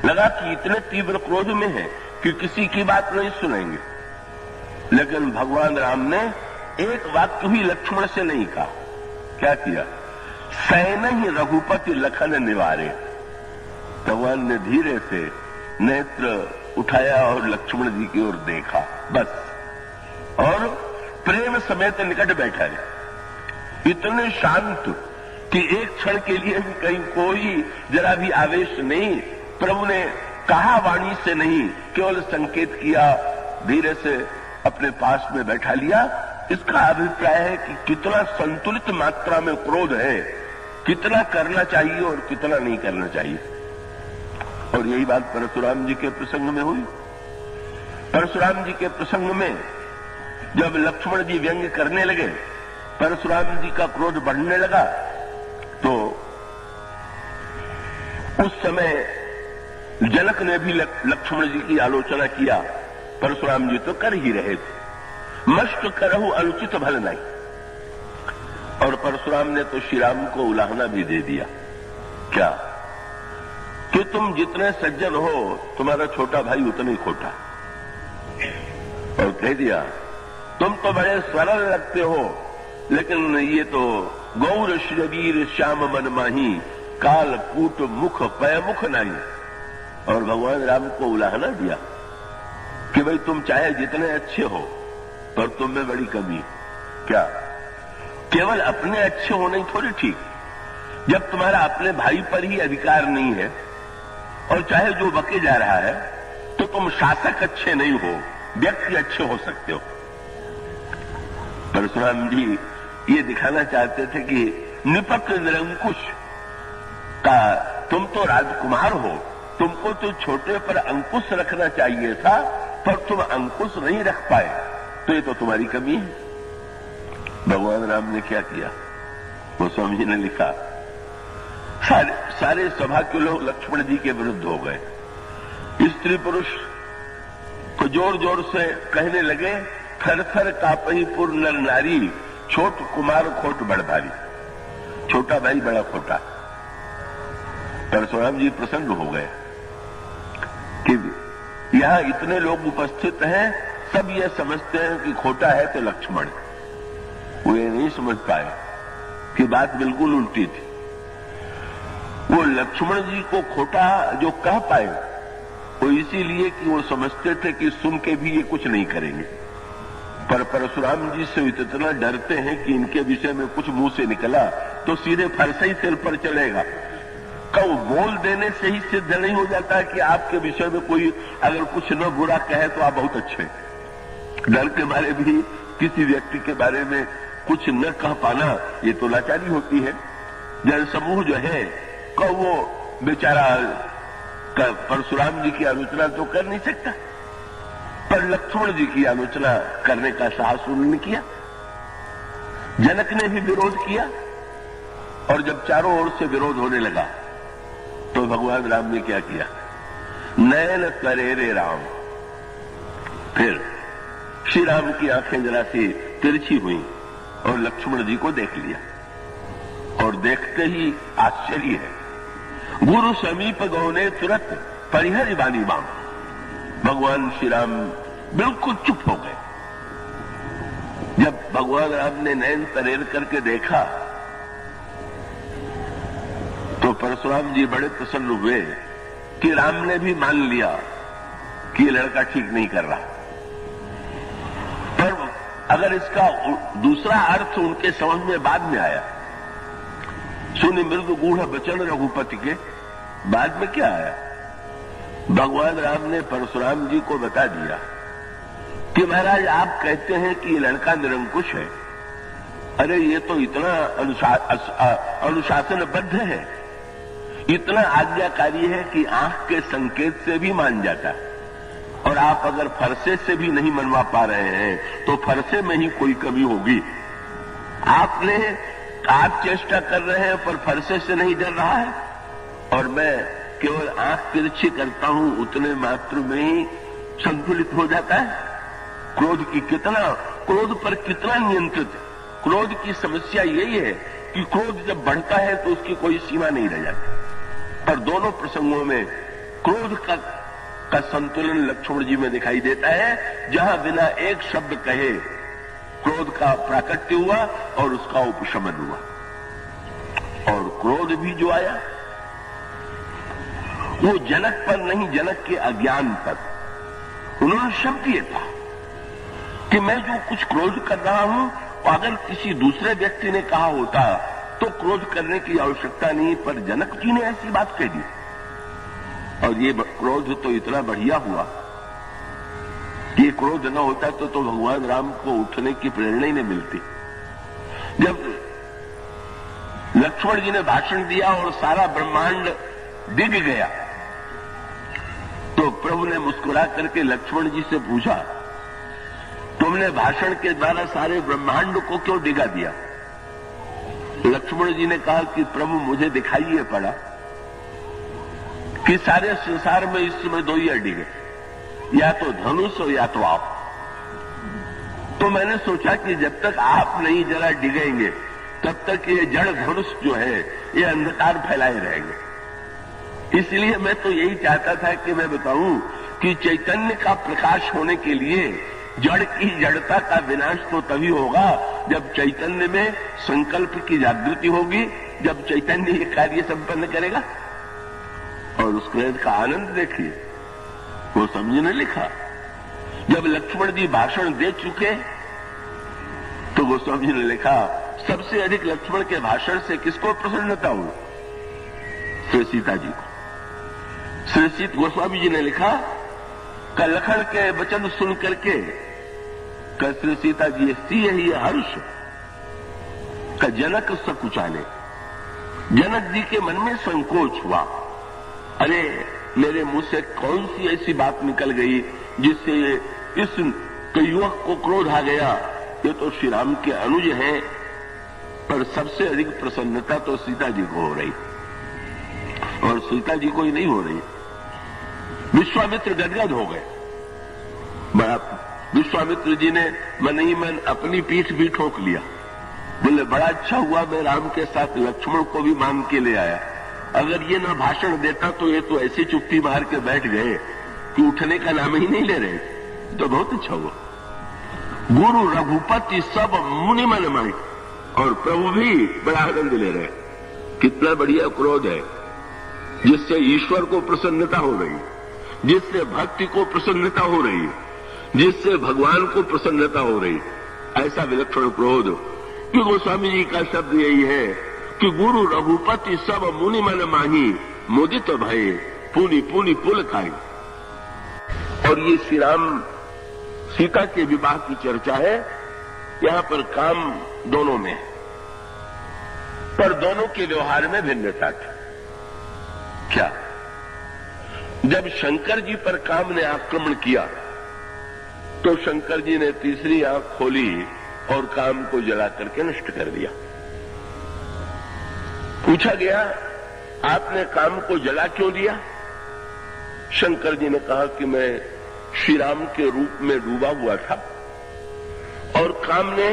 लगा कि इतने तीव्र क्रोध में है कि किसी की बात नहीं सुनेंगे। लेकिन भगवान राम ने एक वाक्य भी लक्ष्मण से नहीं कहा। क्या किया? सैन ही रघुपति लखन निवारे। भगवान ने धीरे से नेत्र उठाया और लक्ष्मण जी की ओर देखा, बस, और प्रेम समेत निकट बैठा रहे। इतने शांत कि एक क्षण के लिए भी कहीं कोई जरा भी आवेश नहीं। प्रभु ने कहा वाणी से नहीं, केवल संकेत किया, धीरे से अपने पास में बैठा लिया। इसका अभिप्राय है कि कितना संतुलित मात्रा में क्रोध है, कितना करना चाहिए और कितना नहीं करना चाहिए। और यही बात परशुराम जी के प्रसंग में हुई। परशुराम जी के प्रसंग में जब लक्ष्मण जी व्यंग्य करने लगे, परशुराम जी का क्रोध बढ़ने लगा, तो उस समय जनक ने भी लक्ष्मण जी की आलोचना किया। परशुराम जी तो कर ही रहे थे, मष्ट करहु अनुचित भल नहीं। और परशुराम ने तो श्री राम को उलाहना भी दे दिया। क्या? कि तुम जितने सज्जन हो, तुम्हारा छोटा भाई उतना ही खोटा। और कह दिया तुम तो बड़े सरल लगते हो, लेकिन ये तो गौर शरीर श्याम मन माही, काल कूट मुख पय मुख नहीं। और भगवान राम को उलाहना दिया कि भाई तुम चाहे जितने अच्छे हो, पर तुम में बड़ी कमी। क्या? केवल अपने अच्छे होने ही थोड़ी ठीक। जब तुम्हारा अपने भाई पर ही अधिकार नहीं है और चाहे जो बके जा रहा है, तो तुम शासक अच्छे नहीं हो, व्यक्ति अच्छे हो सकते हो। परशुराम जी ये दिखाना चाहते थे कि निपक निरंकुश का तुम तो राजकुमार हो, तुमको तो छोटे पर अंकुश रखना चाहिए था, पर तुम अंकुश नहीं रख पाए, तो ये तो तुम्हारी कमी है। भगवान राम ने क्या किया? गोस्वामी जी ने लिखा, सारे सभा के लोग लक्ष्मण जी के विरुद्ध हो गए। स्त्री पुरुष को जोर जोर से कहने लगे, थर थर कापही पुर नर नारी, छोट कुमार खोट बड़ भारी। छोटा भाई बड़ा खोटा। परशुराम जी प्रसन्न हो गए कि यहां इतने लोग उपस्थित हैं, सब ये समझते हैं कि खोटा है तो लक्ष्मण। वो ये नहीं समझ पाए कि बात बिल्कुल उल्टी थी। वो लक्ष्मण जी को खोटा जो कह पाए वो इसीलिए कि वो समझते थे कि सुन के भी ये कुछ नहीं करेंगे, पर परशुराम जी से इतना डरते हैं कि इनके विषय में कुछ मुंह से निकला तो सीधे फरसे ही सिर पर चलेगा। कब बोल देने से ही सिद्ध नहीं हो जाता है कि आपके विषय में कोई अगर कुछ न बुरा कहे तो आप बहुत अच्छे। डर के बारे भी किसी व्यक्ति के बारे में कुछ न कह पाना ये तो लाचारी होती है। जनसमूह जो है कब वो बेचारा परशुराम जी की आलोचना तो कर नहीं सकता, पर लक्ष्मण जी की आलोचना करने का साहस उन्होंने किया। जनक ने भी विरोध किया और जब चारों ओर से विरोध होने लगा तो भगवान राम ने क्या किया? नयन करे रे राम। फिर श्री राम की आंखें जरा सी तिरछी हुई और लक्ष्मण जी को देख लिया, और देखते ही आश्चर्य है। गुरु समीप गौने तुरंत परिहरि बानी बाम। भगवान श्री राम बिल्कुल चुप हो गए। जब भगवान राम ने नयन तरेर करके देखा तो परशुराम जी बड़े प्रसन्न हुए कि राम ने भी मान लिया कि ये लड़का ठीक नहीं कर रहा। पर अगर इसका दूसरा अर्थ उनके समझ में बाद में आया, सुनि मृदु गूढ़ वचन रघुपति के, बाद में क्या आया? भगवान राम ने परशुराम जी को बता दिया कि महाराज आप कहते हैं कि ये लड़का निरंकुश है, अरे ये तो इतना अनुशासनबद्ध है, इतना आज्ञाकारी है कि आंख के संकेत से भी मान जाता है, और आप अगर फरसे से भी नहीं मनवा पा रहे हैं तो फरसे में ही कोई कमी होगी। आप चेष्टा कर रहे हैं पर फरसे से नहीं डर रहा है, और मैं केवल आंख तिरछी करता हूं उतने मात्र में ही संतुलित हो जाता है। क्रोध पर कितना नियंत्रित है। क्रोध की समस्या यही है कि क्रोध जब बढ़ता है तो उसकी कोई सीमा नहीं रह जाती। पर दोनों प्रसंगों में क्रोध का संतुलन लक्ष्मण जी में दिखाई देता है, जहां बिना एक शब्द कहे क्रोध का प्राकट्य हुआ और उसका उपशमन हुआ। और क्रोध भी जो आया वो जनक पर नहीं, जनक के अज्ञान पर। उन्होंने शब्द ये था कि मैं जो कुछ क्रोध कर रहा हूं, अगर किसी दूसरे व्यक्ति ने कहा होता तो क्रोध करने की आवश्यकता नहीं, पर जनक जी ने ऐसी बात कह दी। और ये क्रोध तो इतना बढ़िया हुआ कि क्रोध न होता तो भगवान राम को उठने की प्रेरणा ही नहीं मिलती। जब लक्ष्मण जी ने भाषण दिया और सारा ब्रह्मांड डिग गया तो प्रभु ने मुस्कुरा करके लक्ष्मण जी से पूछा, तुमने भाषण के द्वारा सारे ब्रह्मांड को क्यों डिगा दिया? लक्ष्मण जी ने कहा कि प्रभु मुझे दिखाई ये पड़ा कि सारे संसार में इस समय दो ही डिगे, या तो धनुष और या तो आप। तो मैंने सोचा कि जब तक आप नहीं जरा डिगेंगे तब तक ये जड़ धनुष जो है ये अंधकार फैलाए रहेंगे। इसलिए मैं तो यही चाहता था कि मैं बताऊं कि चैतन्य का प्रकाश होने के लिए जड़ की जड़ता का विनाश तो तभी होगा जब चैतन्य में संकल्प की जागृति होगी, जब चैतन्य ये कार्य संपन्न करेगा। और उस क्रोध का आनंद देखिए, वो समझ ने लिखा। जब लक्ष्मण जी भाषण दे चुके तो गोस्वामी ने लिखा, सबसे अधिक लक्ष्मण के भाषण से किसको प्रसन्नता हुई? श्री सीता जी को। श्री सीता गोस्वामी जी ने लिखा का लखन के वचन सुन करके श्री सीता जी सिय ही हर्ष का जनक सकुचाले। जनक जी के मन में संकोच हुआ, अरे मेरे मुंह से कौन सी ऐसी बात निकल गई जिससे इस युवक को क्रोध आ गया। ये तो श्री राम के अनुज हैं, पर सबसे अधिक प्रसन्नता तो सीता जी को हो रही, और सीता जी को ही नहीं हो रही। विश्वामित्र गदगद हो गए। बड़ा विश्वामित्र जी ने मन ही मन अपनी पीठ भी ठोक लिया। बोले बड़ा अच्छा हुआ मैं राम के साथ लक्ष्मण को भी मान के ले आया, अगर ये ना भाषण देता तो ये तो ऐसी चुप्पी मार के बैठ गए कि उठने का नाम ही नहीं ले रहे, तो बहुत अच्छा हुआ। गुरु रघुपति सब मुनि मन माई, और प्रभु भी बड़ा आनंद ले रहे। कितना बढ़िया क्रोध है, जिससे ईश्वर को प्रसन्नता हो रही, जिससे भक्ति को प्रसन्नता हो रही, जिससे भगवान को प्रसन्नता हो रही, ऐसा विलक्षण क्रोध। कि गोस्वामी जी का शब्द यही है कि गुरु रघुपति सब मुनि मन माही, मुदित भये पुनि पुनि पुल खाई। और ये श्री राम सीता के विवाह की चर्चा है। यहां पर काम दोनों में, पर दोनों के व्यवहार में भिन्नता थी। क्या? जब शंकर जी पर काम ने आक्रमण किया तो शंकर जी ने तीसरी आंख खोली और काम को जला करके नष्ट कर दिया। पूछा गया, आपने काम को जला क्यों दिया? शंकर जी ने कहा कि मैं श्री राम के रूप में डूबा हुआ था और काम ने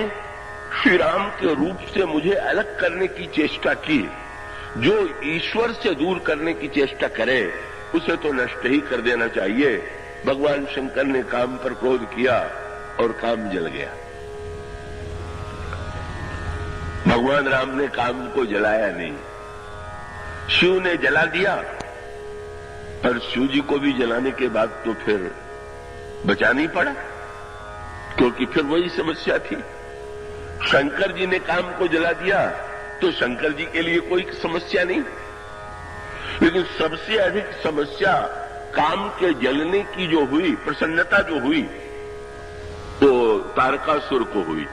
श्री राम के रूप से मुझे अलग करने की चेष्टा की। जो ईश्वर से दूर करने की चेष्टा करे उसे तो नष्ट ही कर देना चाहिए। भगवान शंकर ने काम पर क्रोध किया और काम जल गया। भगवान राम ने काम को जलाया नहीं, शिव ने जला दिया, पर शिव जी को भी जलाने के बाद तो फिर बचा नहीं पड़ा, क्योंकि फिर वही समस्या थी। शंकर जी ने काम को जला दिया तो शंकर जी के लिए कोई समस्या नहीं, लेकिन सबसे अधिक समस्या काम के जलने की जो हुई, प्रसन्नता जो हुई, तो तारकासुर को हुई।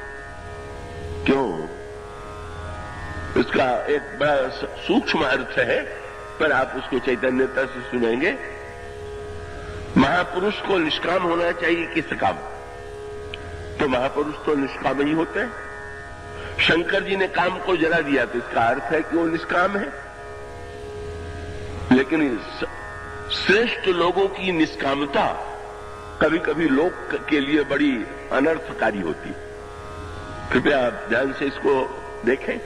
क्यों? इसका एक बड़ा सूक्ष्म अर्थ है, पर आप उसको चैतन्यता से सुनेंगे। महापुरुष को निष्काम होना चाहिए किस काम? तो महापुरुष तो निष्काम ही होते हैं। शंकर जी ने काम को जला दिया तो इसका अर्थ है कि वो निष्काम है। लेकिन श्रेष्ठ लोगों की निष्कामता कभी कभी लोक के लिए बड़ी अनर्थकारी होती। कृपया आप ध्यान से इसको देखें।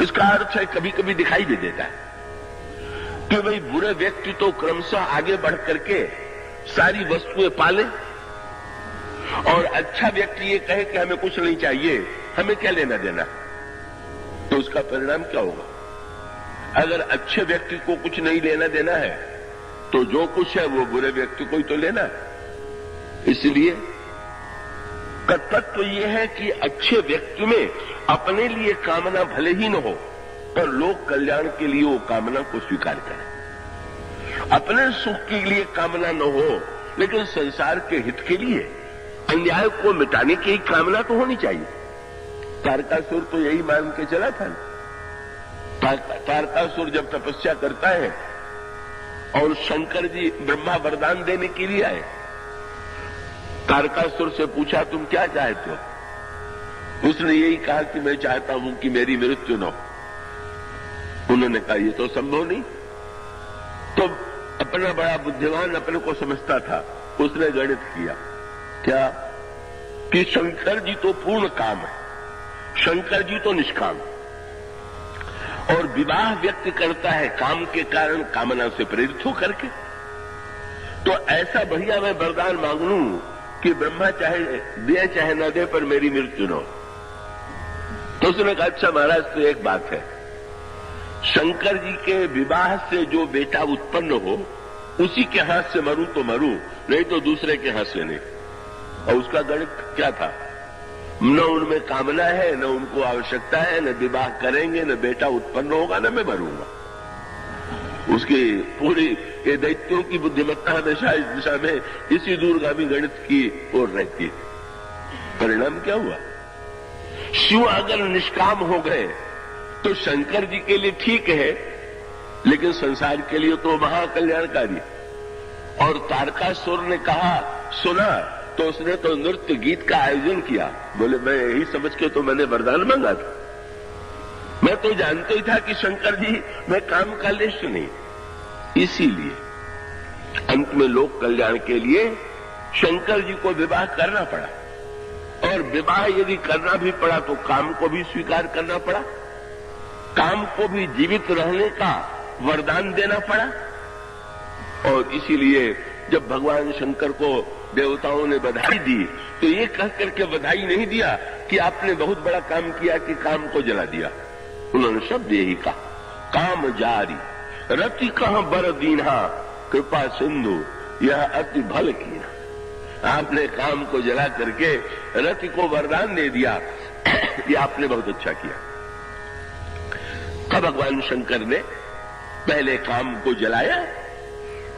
इसका अर्थ है कभी कभी दिखाई भी देता है कि भाई बुरे व्यक्ति तो क्रमशः आगे बढ़ करके सारी वस्तुएं पाले, और अच्छा व्यक्ति ये कहे कि हमें कुछ नहीं चाहिए, हमें क्या लेना देना। तो उसका परिणाम क्या होगा? अगर अच्छे व्यक्ति को कुछ नहीं लेना देना है तो जो कुछ है वो बुरे व्यक्ति को ही तो लेना है। इसलिए तत्व ये है कि अच्छे व्यक्ति में अपने लिए कामना भले ही न हो, पर लोक कल्याण के लिए वो कामना को स्वीकार करे। अपने सुख के लिए कामना न हो, लेकिन संसार के हित के लिए, अन्याय को मिटाने की कामना तो होनी चाहिए। तारकासुर तो यही मान के चला था। तारकासुर जब तपस्या करता है और शंकर जी ब्रह्मा वरदान देने के लिए आए, तारकासुर से पूछा तुम क्या चाहते हो? उसने यही कहा कि मैं चाहता हूं कि मेरी मृत्यु न हो। उन्होंने कहा ये तो संभव नहीं। तो अपना बड़ा बुद्धिमान अपने को समझता था, उसने गणित किया क्या कि शंकर जी तो पूर्ण काम है, शंकर जी तो निष्काम, और विवाह व्यक्त करता है काम के कारण, कामना से प्रेरित हो करके। तो ऐसा बढ़िया मैं वरदान मांग लूं कि ब्रह्मा चाहे दे चाहे न दे, पर मेरी मृत्यु न हो। तो उसने कहा अच्छा महाराज, तो एक बात है, शंकर जी के विवाह से जो बेटा उत्पन्न हो उसी के हाथ से मरूं तो मरूं, नहीं तो दूसरे के हाथ से नहीं। और उसका गणित क्या था? न उनमें कामना है, न उनको आवश्यकता है, न विवाह करेंगे, न बेटा उत्पन्न होगा, न मैं मरूंगा। उसकी पूरी ये दैत्यों की बुद्धिमत्ता हमेशा इस दिशा में इसी दूरगामी गणित की ओर रहती है। परिणाम क्या हुआ? शिव अगर निष्काम हो गए तो शंकर जी के लिए ठीक है, लेकिन संसार के लिए तो महाकल्याणकारी। और तारकासुर ने कहा सुना, तो उसने तो नृत्य गीत का आयोजन किया। बोले मैं यही समझ के तो मैंने वरदान मांगा था, मैं तो जानते ही था कि शंकर जी मैं काम का लेश नहीं। इसीलिए अंत में लोक कल्याण के लिए शंकर जी को विवाह करना पड़ा। और विवाह यदि करना भी पड़ा तो काम को भी स्वीकार करना पड़ा, काम को भी जीवित रहने का वरदान देना पड़ा। और इसीलिए जब भगवान शंकर को देवताओं ने बधाई दी तो ये कह करके बधाई नहीं दिया कि आपने बहुत बड़ा काम किया कि काम को जला दिया। उन्होंने शब्द यही कहा, काम जारी रति कहां बर दीन्हा कृपा सिंधु यह अति भल कीना। आपने काम को जला करके रति को वरदान दे दिया, ये आपने बहुत अच्छा किया। तब भगवान शंकर ने पहले काम को जलाया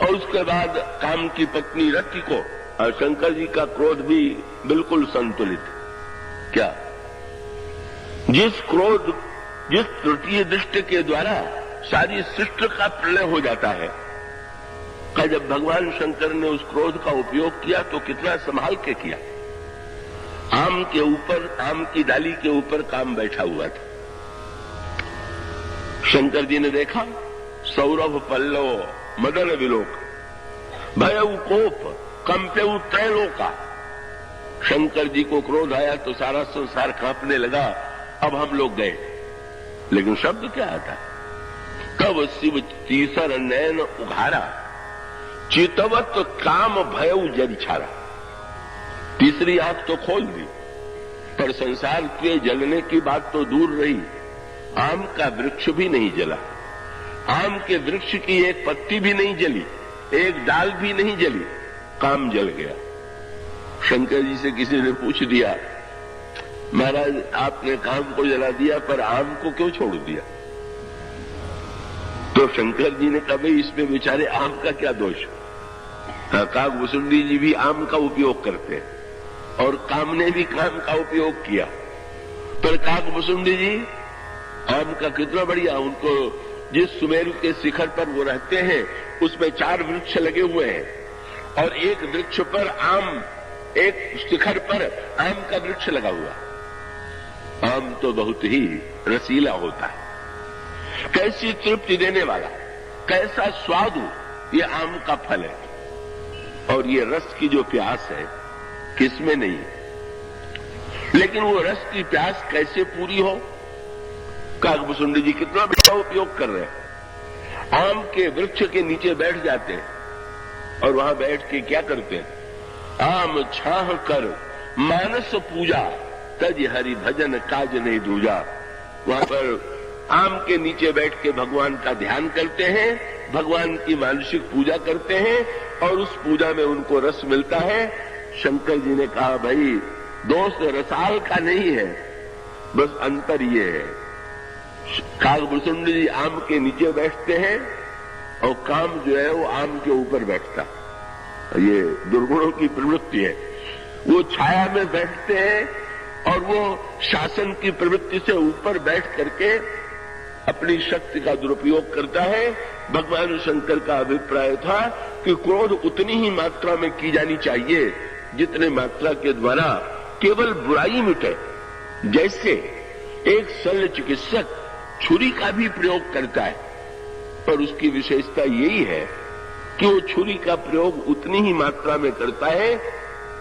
और उसके बाद काम की पत्नी रति को, और शंकर जी का क्रोध भी बिल्कुल संतुलित। क्या जिस क्रोध, जिस तृतीय दृष्टि के द्वारा सारी सृष्टि का प्रलय हो जाता है, का जब भगवान शंकर ने उस क्रोध का उपयोग किया तो कितना संभाल के किया। आम के ऊपर, आम की डाली के ऊपर काम बैठा हुआ था। शंकर जी ने देखा, सौरभ पल्लव मदन विलोक भयउ कोप कंपेउ त्रैलोका। शंकर जी को क्रोध आया तो सारा संसार कांपने लगा, अब हम लोग गए। लेकिन शब्द क्या आता, तब शिव तीसर नैन उघारा चितवत काम भयउ जरि छारा। तीसरी आंख तो खोल दी, पर संसार के जलने की बात तो दूर रही, आम का वृक्ष भी नहीं जला। आम के वृक्ष की एक पत्ती भी नहीं जली, एक डाल भी नहीं जली, काम जल गया। शंकर जी से किसी ने पूछ दिया, महाराज आपने काम को जला दिया पर आम को क्यों छोड़ दिया? तो शंकर जी ने कहा, भाई इसमें बेचारे आम का क्या दोष। काकभुसुंडी जी भी आम का उपयोग करते हैं और काम ने भी काम का उपयोग किया, पर काकभुसुंडी जी आम का कितना बढ़िया। उनको जिस सुमेरु के शिखर पर वो रहते हैं उसमें 4 वृक्ष लगे हुए हैं और एक वृक्ष पर आम, एक शिखर पर आम का वृक्ष लगा हुआ। आम तो बहुत ही रसीला होता है, कैसी तृप्ति देने वाला, कैसा स्वादु ये आम का फल है। और ये रस की जो प्यास है किसमें नहीं है, लेकिन वो रस की प्यास कैसे पूरी हो। काकभुसुंडी जी कितना बड़ा उपयोग कर रहे हैं। आम के वृक्ष के नीचे बैठ जाते हैं और वहां बैठ के क्या करते हैं, आम छाह कर मानस पूजा तज हरि भजन काज नहीं दूजा। वहां पर आम के नीचे बैठ के भगवान का ध्यान करते हैं, भगवान की मानसिक पूजा करते हैं और उस पूजा में उनको रस मिलता है। शंकर जी ने कहा, भाई दोस्त रसाल का नहीं है, बस अंतर ये है। काकभुसुंडी जी आम के नीचे बैठते हैं और काम जो है वो आम के ऊपर बैठता। ये दुर्गुणों की प्रवृत्ति है। वो छाया में बैठते हैं और वो शासन की प्रवृत्ति से ऊपर बैठ करके अपनी शक्ति का दुरुपयोग करता है। भगवान शंकर का अभिप्राय था कि क्रोध उतनी ही मात्रा में की जानी चाहिए जितने मात्रा के द्वारा केवल बुराई मिटे। जैसे एक शल्य चिकित्सक छुरी का भी प्रयोग करता है, पर उसकी विशेषता यही है कि वो छुरी का प्रयोग उतनी ही मात्रा में करता है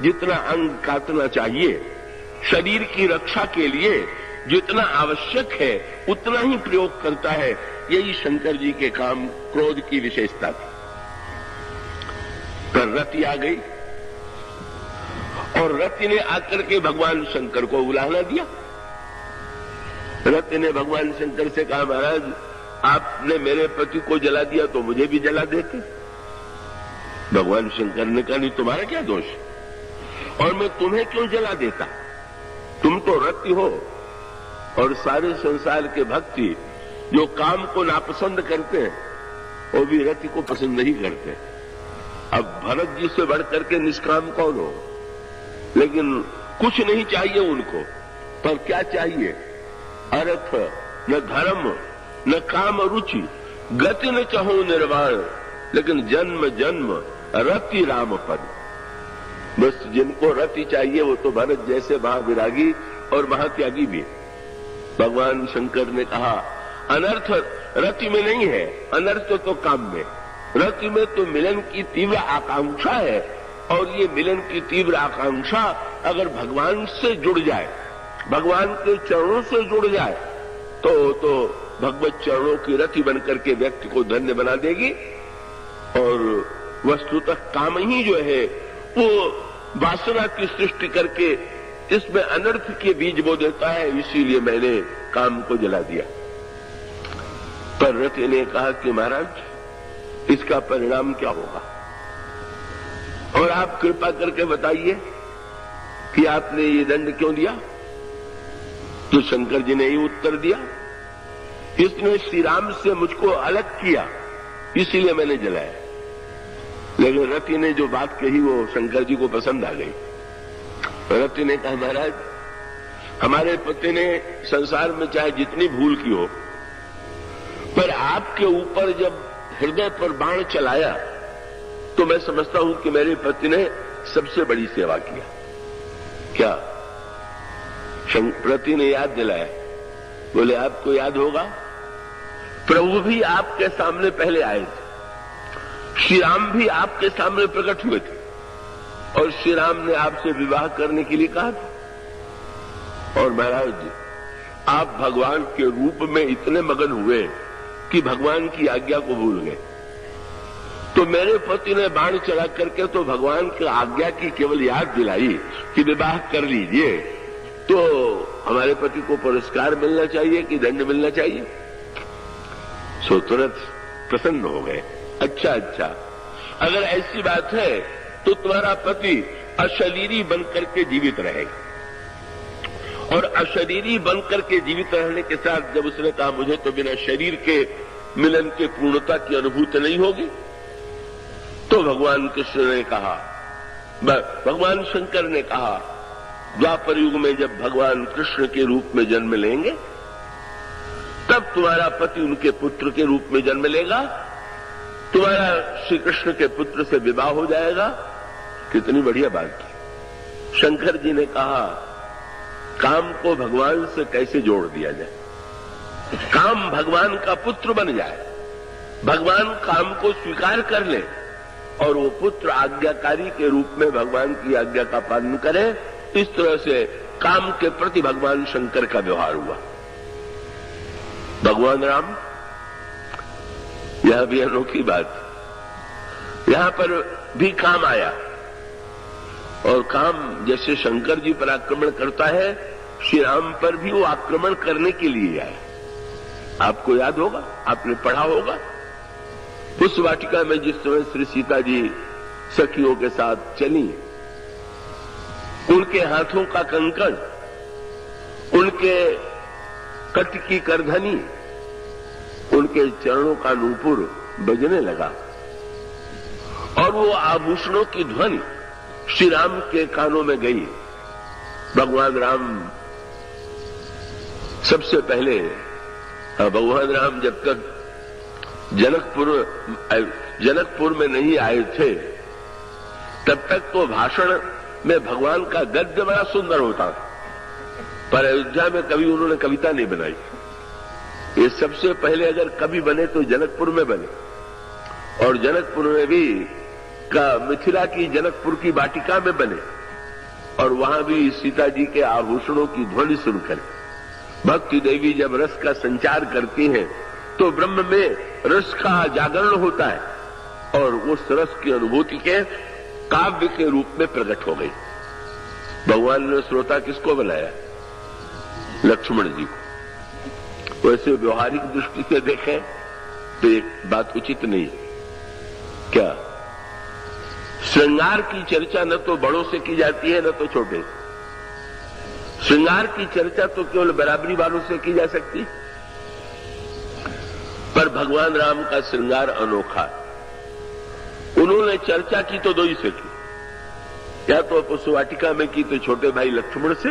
जितना अंग काटना चाहिए। शरीर की रक्षा के लिए जितना आवश्यक है उतना ही प्रयोग करता है। यही शंकर जी के काम क्रोध की विशेषता थी। पर रति आ गई और रति ने आकर के भगवान शंकर को उलाहना दिया। रति ने भगवान शंकर से कहा, महाराज आपने मेरे पति को जला दिया तो मुझे भी जला देते। भगवान शंकर ने कहा, नहीं तुम्हारा क्या दोष और मैं तुम्हें क्यों जला देता। तुम तो रति हो और सारे संसार के भक्ति जो काम को नापसंद करते हैं वो भी रति को पसंद नहीं करते। अब भरत जी से बढ़कर के निष्काम कौन हो, लेकिन कुछ नहीं चाहिए उनको, पर क्या चाहिए, अर्थ न धर्म न काम रुचि गति न चाहो निर्वाण, लेकिन जन्म जन्म रति राम पद। बस जिनको रति चाहिए वो तो भरत जैसे महाविरागी और महात्यागी भी। भगवान शंकर ने कहा, अनर्थ रति में नहीं है, अनर्थ तो काम में। रति में तो मिलन की तीव्र आकांक्षा है और ये मिलन की तीव्र आकांक्षा अगर भगवान से जुड़ जाए, भगवान के चरणों से जुड़ जाए, तो भगवत चरणों की रति बनकर के व्यक्ति को धन्य बना देगी। और वस्तुतः काम ही जो है वो वासना की सृष्टि करके इसमें अनर्थ के बीज बो देता है, इसीलिए मैंने काम को जला दिया। पर रति ने कहा कि महाराज इसका परिणाम क्या होगा, और आप कृपा करके बताइए कि आपने ये दंड क्यों दिया। तो शंकर जी ने ही उत्तर दिया, इसने श्री राम से मुझको अलग किया, इसीलिए मैंने जलाया। लेकिन रति ने जो बात कही वो शंकर जी को पसंद आ गई। रति ने कहा, महाराज हमारे पति ने संसार में चाहे जितनी भूल की हो, पर आपके ऊपर जब हृदय पर बाण चलाया तो मैं समझता हूं कि मेरे पति ने सबसे बड़ी सेवा किया। क्या? रति ने याद दिलाया, बोले आपको याद होगा प्रभु भी आपके सामने पहले आए थे, श्री राम भी आपके सामने प्रकट हुए थे, और श्री राम ने आपसे विवाह करने के लिए कहा था। और महाराज आप भगवान के रूप में इतने मगन हुए कि भगवान की आज्ञा को भूल गए। तो मेरे पति ने बाण चला करके तो भगवान की आज्ञा की केवल याद दिलाई कि विवाह कर लीजिए, तो हमारे पति को पुरस्कार मिलना चाहिए कि दंड मिलना चाहिए। सो तुरंत प्रसन्न हो गए। अच्छा, अगर ऐसी बात है तो तुम्हारा पति अशरीरी बनकर के जीवित रहेगा। और अशरीरी बनकर के जीवित रहने के साथ जब उसने कहा मुझे तो बिना शरीर के मिलन के पूर्णता की अनुभूति नहीं होगी, तो भगवान कृष्ण ने कहा, भगवान शंकर ने कहा, द्वापर युग में जब भगवान कृष्ण के रूप में जन्म लेंगे तब तुम्हारा पति उनके पुत्र के रूप में जन्म लेगा, तुम्हारा श्री कृष्ण के पुत्र से विवाह हो जाएगा। कितनी बढ़िया बात की। शंकर जी ने कहा काम को भगवान से कैसे जोड़ दिया जाए, काम भगवान का पुत्र बन जाए, भगवान काम को स्वीकार कर ले और वो पुत्र आज्ञाकारी के रूप में भगवान की आज्ञा का पालन करे। इस तरह से काम के प्रति भगवान शंकर का व्यवहार हुआ। भगवान राम, यह भी अनोखी बात, यहां पर भी काम आया, और काम जैसे शंकर जी पर आक्रमण करता है, श्री राम पर भी वो आक्रमण करने के लिए आया। आपको याद होगा, आपने पढ़ा होगा, उस वाटिका में जिस समय श्री सीता जी सखियों के साथ चली, उनके हाथों का कंकण, उनके कट की करधनी, उनके चरणों का नूपुर बजने लगा, और वो आभूषणों की ध्वनि श्री राम के कानों में गई। भगवान राम सबसे पहले, भगवान राम जब तक जनकपुर में नहीं आए थे तब तक तो भाषण में भगवान का गद्य बड़ा सुंदर होता था, पर अयोध्या में कभी उन्होंने कविता नहीं बनाई। ये सबसे पहले अगर कवि बने तो जनकपुर में बने, और जनकपुर में भी मिथिला की जनकपुर की वाटिका में बने, और वहां भी सीता जी के आभूषणों की ध्वनि सुनकर भक्ति देवी जब रस का संचार करती हैं तो ब्रह्म में रस का जागरण होता है, और उस रस की अनुभूति के काव्य के रूप में प्रकट हो गई। भगवान ने श्रोता किसको बनाया? लक्ष्मण जी को। वैसे व्यवहारिक दृष्टि से देखें तो एक बात उचित नहीं। क्या? श्रृंगार की चर्चा न तो बड़ों से की जाती है न तो छोटे से। श्रृंगार की चर्चा तो केवल बराबरी वालों से की जा सकती, पर भगवान राम का श्रृंगार अनोखा। उन्होंने चर्चा की तो दो ही से की, या तो पुष्पवाटिका में की तो छोटे भाई लक्ष्मण से,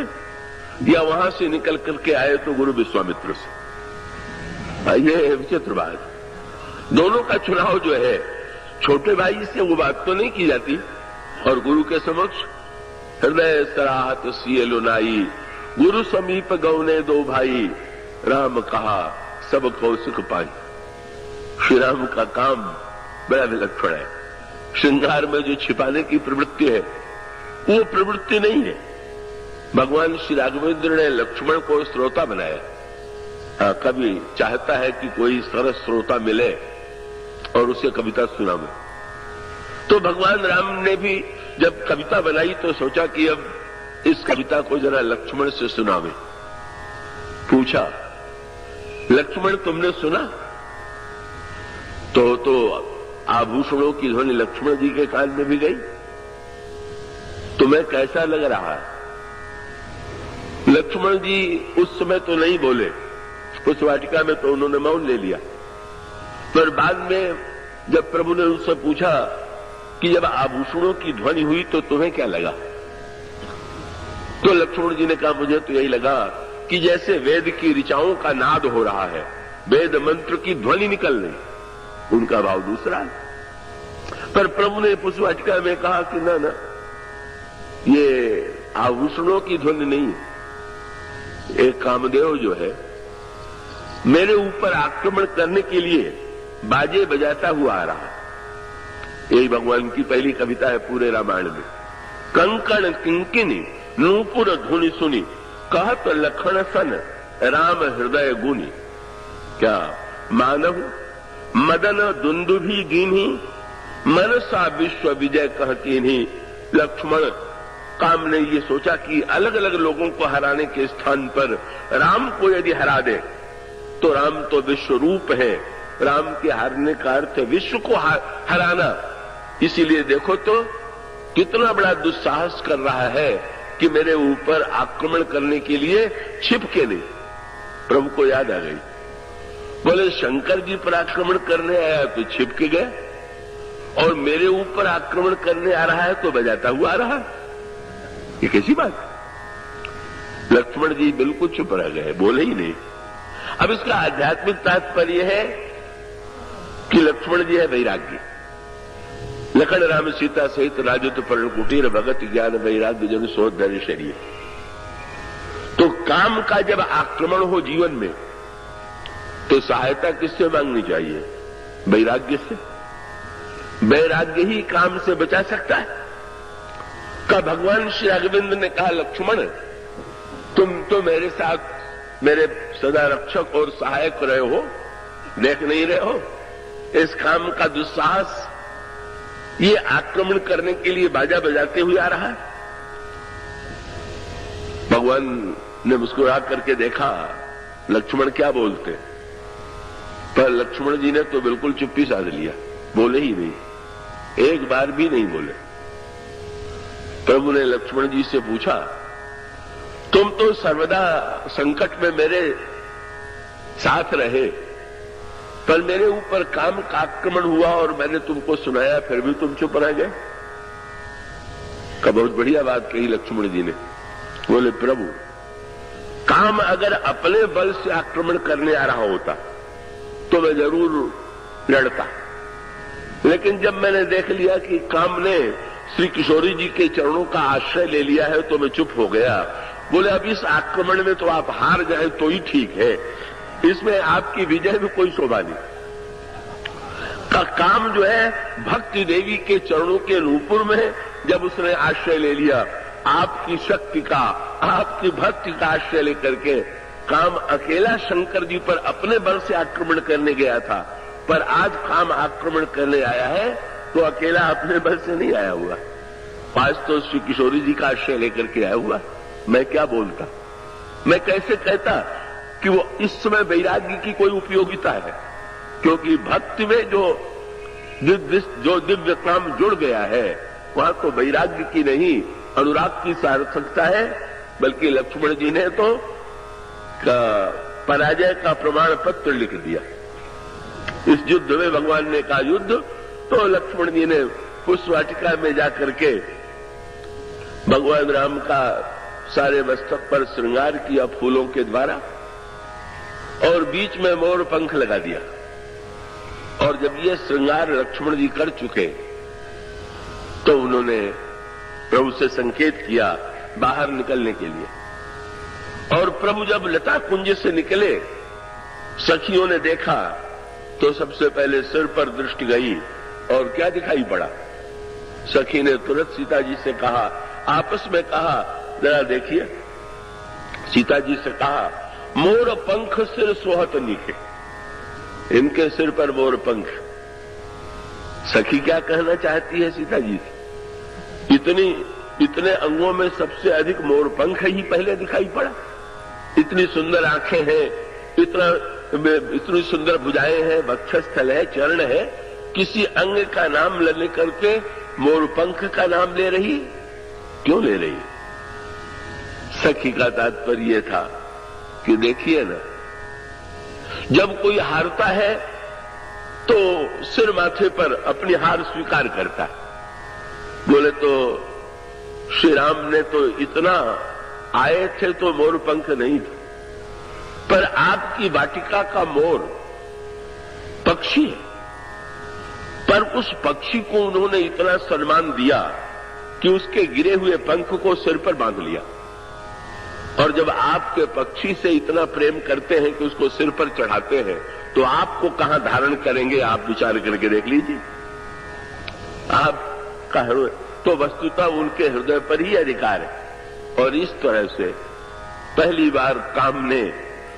या वहां से निकल करके आए तो गुरु विश्वामित्र से। ये विचित्र बात। दोनों का चुनाव जो है छोटे भाई से वो बात तो नहीं की जाती, और गुरु के समक्ष हृदय सराहत सिए लुनाई, गुरु समीप गौने दो भाई, राम कहा सब को सुख पाई। श्री राम का काम बड़ा विलक्षण है। श्रृंगार में जो छिपाने की प्रवृत्ति है वो प्रवृत्ति नहीं है, भगवान श्री राघवेंद्र ने लक्ष्मण को श्रोता बनाया। कभी चाहता है कि कोई सरस श्रोता मिले और उसे कविता सुनावे, तो भगवान राम ने भी जब कविता बनाई तो सोचा कि अब इस कविता को जरा लक्ष्मण से सुनावे। पूछा, लक्ष्मण तुमने सुना? तो आभूषणों की ध्वनि लक्ष्मण जी के कान में भी गई। तुम्हें कैसा लग रहा है? लक्ष्मण जी उस समय तो नहीं बोले, उस वाटिका में तो उन्होंने मौन ले लिया, पर बाद में जब प्रभु ने उनसे पूछा कि जब आभूषणों की ध्वनि हुई तो तुम्हें क्या लगा, तो लक्ष्मण जी ने कहा, मुझे तो यही लगा कि जैसे वेद की ऋचाओं का नाद हो रहा है, वेद मंत्र की ध्वनि निकल रही। उनका भाव दूसरा है। पर प्रभु ने उस वाटिका में कहा कि ना ना, ये आभूषणों की ध्वनि नहीं, एक कामदेव जो है मेरे ऊपर आक्रमण करने के लिए बाजे बजाता हुआ आ रहा। यही भगवान की पहली कविता है पूरे रामायण में। कंकण किंकिनी नूपुर धुनि सुनी, कहत लखन सन राम हृदय गुनी। क्या मानव मदन दुंदुभी गिनी, मनसा विश्व विजय कहती नहीं। लक्ष्मण काम ने ये सोचा कि अलग अलग लोगों को हराने के स्थान पर राम को यदि हरा दे तो राम तो विश्व रूप है, राम के हारने का अर्थ विश्व को हराना। इसीलिए देखो तो कितना बड़ा दुस्साहस कर रहा है कि मेरे ऊपर आक्रमण करने के लिए छिप के नहीं। प्रभु को याद आ गई, बोले शंकर जी पर आक्रमण करने आया तो छिप के गए, और मेरे ऊपर आक्रमण करने आ रहा है तो बजाता हुआ आ रहा है। ये कैसी बात? लक्ष्मण जी बिल्कुल चुप रह गए, बोले ही नहीं। अब इसका आध्यात्मिक तात्पर्य है कि लक्ष्मण जी है वैराग्य। लखन राम सीता सहित राजत पर्ण कुटीर, भगत ज्ञान वैराग्य जन सोच धैर्य शरीर। तो काम का जब आक्रमण हो जीवन में तो सहायता किससे मांगनी चाहिए? वैराग्य से। वैराग्य ही काम से बचा सकता है। का भगवान श्री राघवेंद्र ने कहा, लक्ष्मण तुम तो मेरे साथ मेरे सदा रक्षक और सहायक रहे हो, देख नहीं रहे हो इस काम का दुस्साहस ये आक्रमण करने के लिए बाजा बजाते हुए आ रहा है। भगवान ने मुस्कुरा करके देखा लक्ष्मण क्या बोलते, पर लक्ष्मण जी ने तो बिल्कुल चुप्पी साध लिया, बोले ही नहीं, एक बार भी नहीं बोले। प्रभु ने लक्ष्मण जी से पूछा, तुम तो सर्वदा संकट में मेरे साथ रहे, पर मेरे ऊपर काम का आक्रमण हुआ और मैंने तुमको सुनाया, फिर भी तुम चुप रह गए। का बहुत बढ़िया बात कही लक्ष्मण जी ने। बोले प्रभु, काम अगर अपने बल से आक्रमण करने आ रहा होता तो मैं जरूर लड़ता, लेकिन जब मैंने देख लिया कि काम ने श्री किशोरी जी के चरणों का आश्रय ले लिया है तो मैं चुप हो गया। बोले अब इस आक्रमण में तो आप हार जाए तो ही ठीक है, इसमें आपकी विजय में कोई शोभा नहीं। का काम जो है भक्ति देवी के चरणों के नूपुर में जब उसने आश्रय ले लिया, आपकी शक्ति का, आपकी भक्ति का आश्रय लेकर के काम अकेला शंकर जी पर अपने बल से आक्रमण करने गया था, पर आज काम आक्रमण करने आया है तो अकेला अपने बल से नहीं आया हुआ, आज तो श्री किशोरी जी का आश्रय लेकर के आया हुआ। मैं क्या बोलता, मैं कैसे कहता कि वो इस समय वैराग्य की कोई उपयोगिता है, क्योंकि भक्ति में जो दिव्य काम जुड़ गया है वहां तो वैराग्य की नहीं अनुराग की सार्थकता है। बल्कि लक्ष्मण जी ने तो पराजय का प्रमाण पत्र लिख दिया। इस युद्ध में भगवान ने कहा युद्ध, तो लक्ष्मण जी ने उस वाटिका में जाकर के भगवान राम का सारे मस्तक पर श्रृंगार किया फूलों के द्वारा, और बीच में मोर पंख लगा दिया। और जब ये श्रृंगार लक्ष्मण जी कर चुके तो उन्होंने प्रभु से संकेत किया बाहर निकलने के लिए। और प्रभु जब लता कुंज से निकले, सखियों ने देखा तो सबसे पहले सिर पर दृष्टि गई और क्या दिखाई पड़ा? सखी ने तुरंत सीता जी से कहा, आपस में कहा, जरा देखिए सीता जी से कहा, मोर पंख सिर सोहत नीके, इनके सिर पर मोर पंख। सखी क्या कहना चाहती है सीता जी से? इतने अंगों में सबसे अधिक मोर पंख ही पहले दिखाई पड़ा। इतनी सुंदर आंखें हैं, इतनी सुंदर भुजाएं हैं, वक्षस्थल है, चरण है, किसी अंग का नाम लेने करके मोर पंख का नाम ले रही, क्यों ले रही? सखी का तात्पर्य था कि देखिए ना, जब कोई हारता है तो सिर माथे पर अपनी हार स्वीकार करता है। बोले तो श्री राम ने तो इतना आए थे तो मोर पंख नहीं थे, पर आपकी वाटिका का मोर पक्षी है, पर उस पक्षी को उन्होंने इतना सम्मान दिया कि उसके गिरे हुए पंख को सिर पर बांध लिया। और जब आपके पक्षी से इतना प्रेम करते हैं कि उसको सिर पर चढ़ाते हैं, तो आपको कहां धारण करेंगे? आप विचार करके देख लीजिए। आपका हृदय तो वस्तुतः उनके हृदय पर ही अधिकार है। और इस तरह से पहली बार काम ने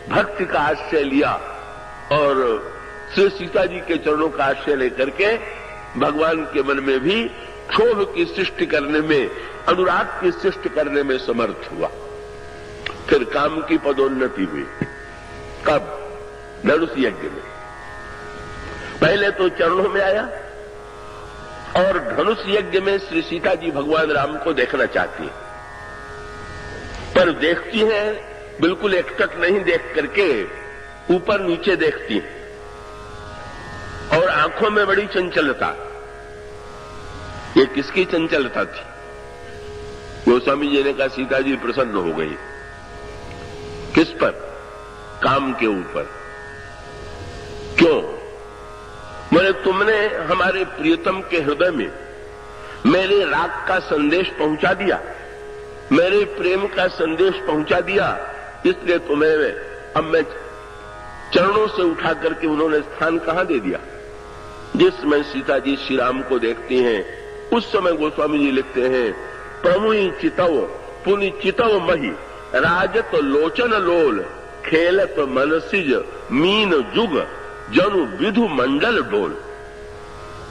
भक्ति का आश्रय लिया और श्री सीता जी के चरणों का आश्रय लेकर के भगवान के मन में भी क्षोभ की सृष्टि करने में, अनुराग की सृष्टि करने में समर्थ हुआ। फिर काम की पदोन्नति हुई। कब? धनुष यज्ञ में। पहले तो चरणों में आया और धनुष यज्ञ में श्री सीता जी भगवान राम को देखना चाहती है, पर देखती है बिल्कुल एकटक नहीं देख करके ऊपर नीचे देखती है और आंखों में बड़ी चंचलता। ये किसकी चंचलता थी? गोस्वामी जी ने कहा सीता जी प्रसन्न हो गई। किस पर? काम के ऊपर। क्यों? बोले तुमने हमारे प्रियतम के हृदय में मेरे राग का संदेश पहुंचा दिया, मेरे प्रेम का संदेश पहुंचा दिया, इसलिए तुम्हें अब मैं चरणों से उठा करके उन्होंने स्थान कहां दे दिया? जिस समय सीता जी श्री राम को देखती हैं, उस समय गोस्वामी जी लिखते हैं, प्रमुहि चितव पुनि चितव मही राजत लोचन लोल खेलत मनसिज मीन जुग जनु विधु मंडल डोल।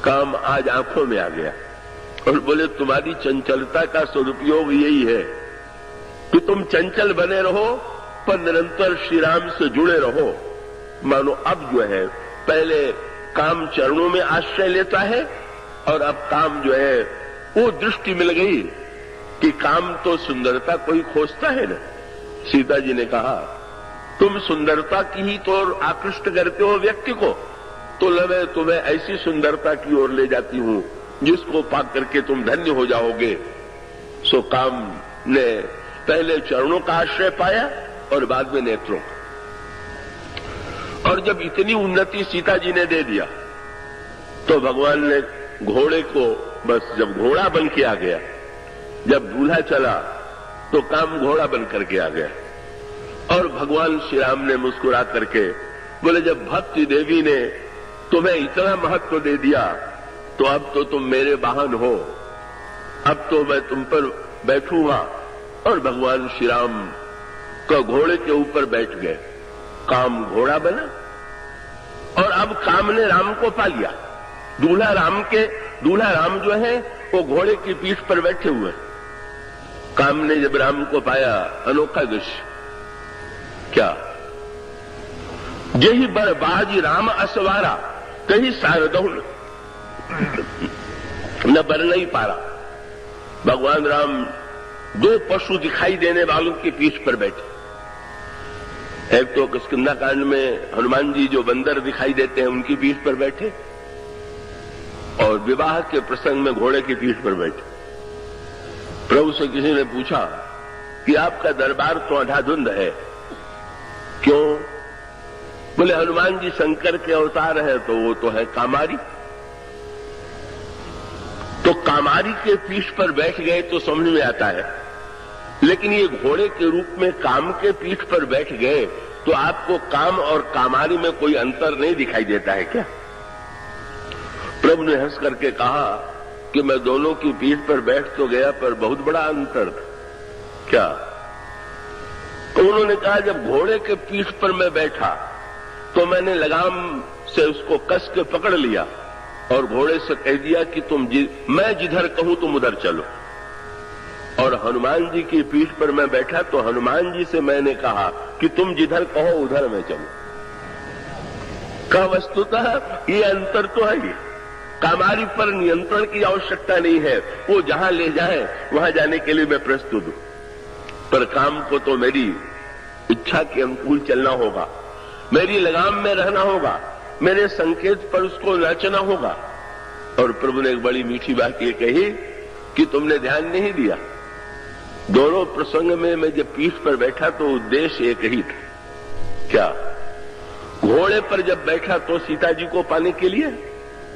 काम आज आंखों में आ गया और बोले तुम्हारी चंचलता का सदुपयोग यही है कि तुम चंचल बने रहो पर निरंतर श्री राम से जुड़े रहो। मानो अब जो है, पहले काम चरणों में आश्रय लेता है और अब काम जो है वो दृष्टि मिल गई कि काम तो सुंदरता कोई खोजता है ना। सीता जी ने कहा तुम सुंदरता की ही तो आकृष्ट करते हो व्यक्ति को, तो मैं तुम्हें ऐसी सुंदरता की ओर ले जाती हूं जिसको पा करके तुम धन्य हो जाओगे। सो काम ने पहले चरणों का आश्रय पाया और बाद में नेत्रों का। और जब इतनी उन्नति सीता जी ने दे दिया तो भगवान ने घोड़े को, बस जब घोड़ा बन के आ गया, जब दूल्हा चला तो काम घोड़ा बन करके आ गया। और भगवान श्री राम ने मुस्कुरा करके बोले जब भक्ति देवी ने तुम्हें इतना महत्व दे दिया तो अब तो तुम मेरे वाहन हो, अब तो मैं तुम पर बैठूंगा। और भगवान श्री राम को घोड़े के ऊपर बैठ गए, काम घोड़ा बना और अब काम ने राम को पा लिया। दूल्हा राम जो है वो घोड़े की पीठ पर बैठे हुए। काम ने जब राम को पाया, अनोखा दृश्य क्या, यही बरबाजी राम असवारा कहीं सारदौल न बर नहीं पारा। भगवान राम दो पशु दिखाई देने वालों की पीठ पर बैठे। एक तो किष्किंधा कांड में हनुमान जी जो बंदर दिखाई देते हैं उनकी पीठ पर बैठे, और विवाह के प्रसंग में घोड़े की पीठ पर बैठे। प्रभु से किसी ने पूछा कि आपका दरबार तो अंधाधुंध है, क्यों? बोले हनुमान जी शंकर के अवतार है तो वो तो है कामारी। तो कामारी के पीठ पर बैठ गए तो समझ में आता है, लेकिन ये घोड़े के रूप में काम के पीठ पर बैठ गए तो आपको काम और कामारी में कोई अंतर नहीं दिखाई देता है क्या? प्रभु ने हंस करके कहा कि मैं दोनों की पीठ पर बैठ तो गया पर बहुत बड़ा अंतर था। क्या? तो उन्होंने कहा, जब घोड़े के पीठ पर मैं बैठा तो मैंने लगाम से उसको कस के पकड़ लिया और घोड़े से कह दिया कि मैं जिधर कहूं तुम उधर चलो। और हनुमान जी की पीठ पर मैं बैठा तो हनुमान जी से मैंने कहा कि तुम जिधर कहो उधर मैं चलूं। का वस्तुतः ये अंतर तो है ही। कामारी पर नियंत्रण की आवश्यकता नहीं है, वो जहां ले जाए वहां जाने के लिए मैं प्रस्तुत हूं, पर काम को तो मेरी इच्छा के अनुकूल चलना होगा, मेरी लगाम में रहना होगा, मेरे संकेत पर उसको नाचना होगा। और प्रभु ने एक बड़ी मीठी बात ये कही कि तुमने ध्यान नहीं दिया, दोनों प्रसंग में मैं जब पीठ पर बैठा तो उद्देश्य एक ही था। क्या? घोड़े पर जब बैठा तो सीता जी को पाने के लिए,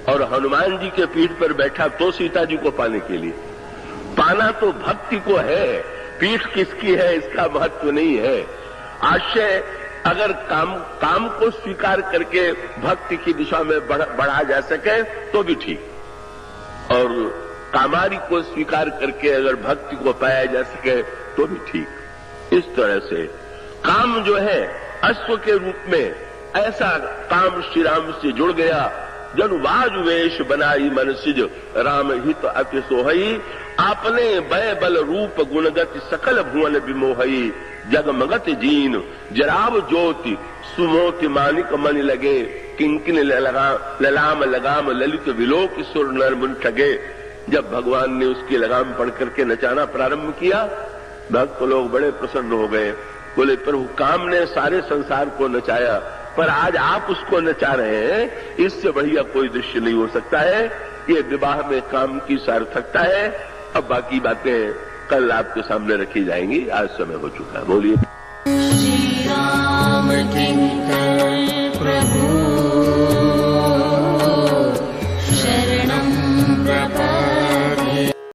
और हनुमान जी के पीठ पर बैठा तो सीता जी को पाने के लिए। पाना तो भक्ति को है, पीठ किसकी है इसका महत्व नहीं है। आशय अगर काम को स्वीकार करके भक्ति की दिशा में बढ़ा जा सके तो भी ठीक, और कामारी को स्वीकार करके अगर भक्ति को पाया जा सके तो भी ठीक। इस तरह से काम जो है अश्व के रूप में, ऐसा काम श्री राम से जुड़ गया। जन वाजु वेश बनाई मन सिज, राम हित अति सोहई, आपने बय बल रूप गुणगति सकल भुवन विमोहई, जगमगत जीन जराव ज्योति सुमोति मानिक मन लगे, किंकिन ललाम लगाम ललित विलोक सुर नर मुन ठगे। जब भगवान ने उसकी लगाम पढ़ करके नचाना प्रारंभ किया, भक्त लोग बड़े प्रसन्न हो गए। बोले, प्रभु काम ने सारे संसार को नचाया, पर आज आप उसको नचा रहे हैं, इससे बढ़िया कोई दृश्य नहीं हो सकता है। ये विवाह में काम की सार्थकता है। अब बाकी बातें कल आपके सामने रखी जाएंगी, आज समय हो चुका है। बोलिए।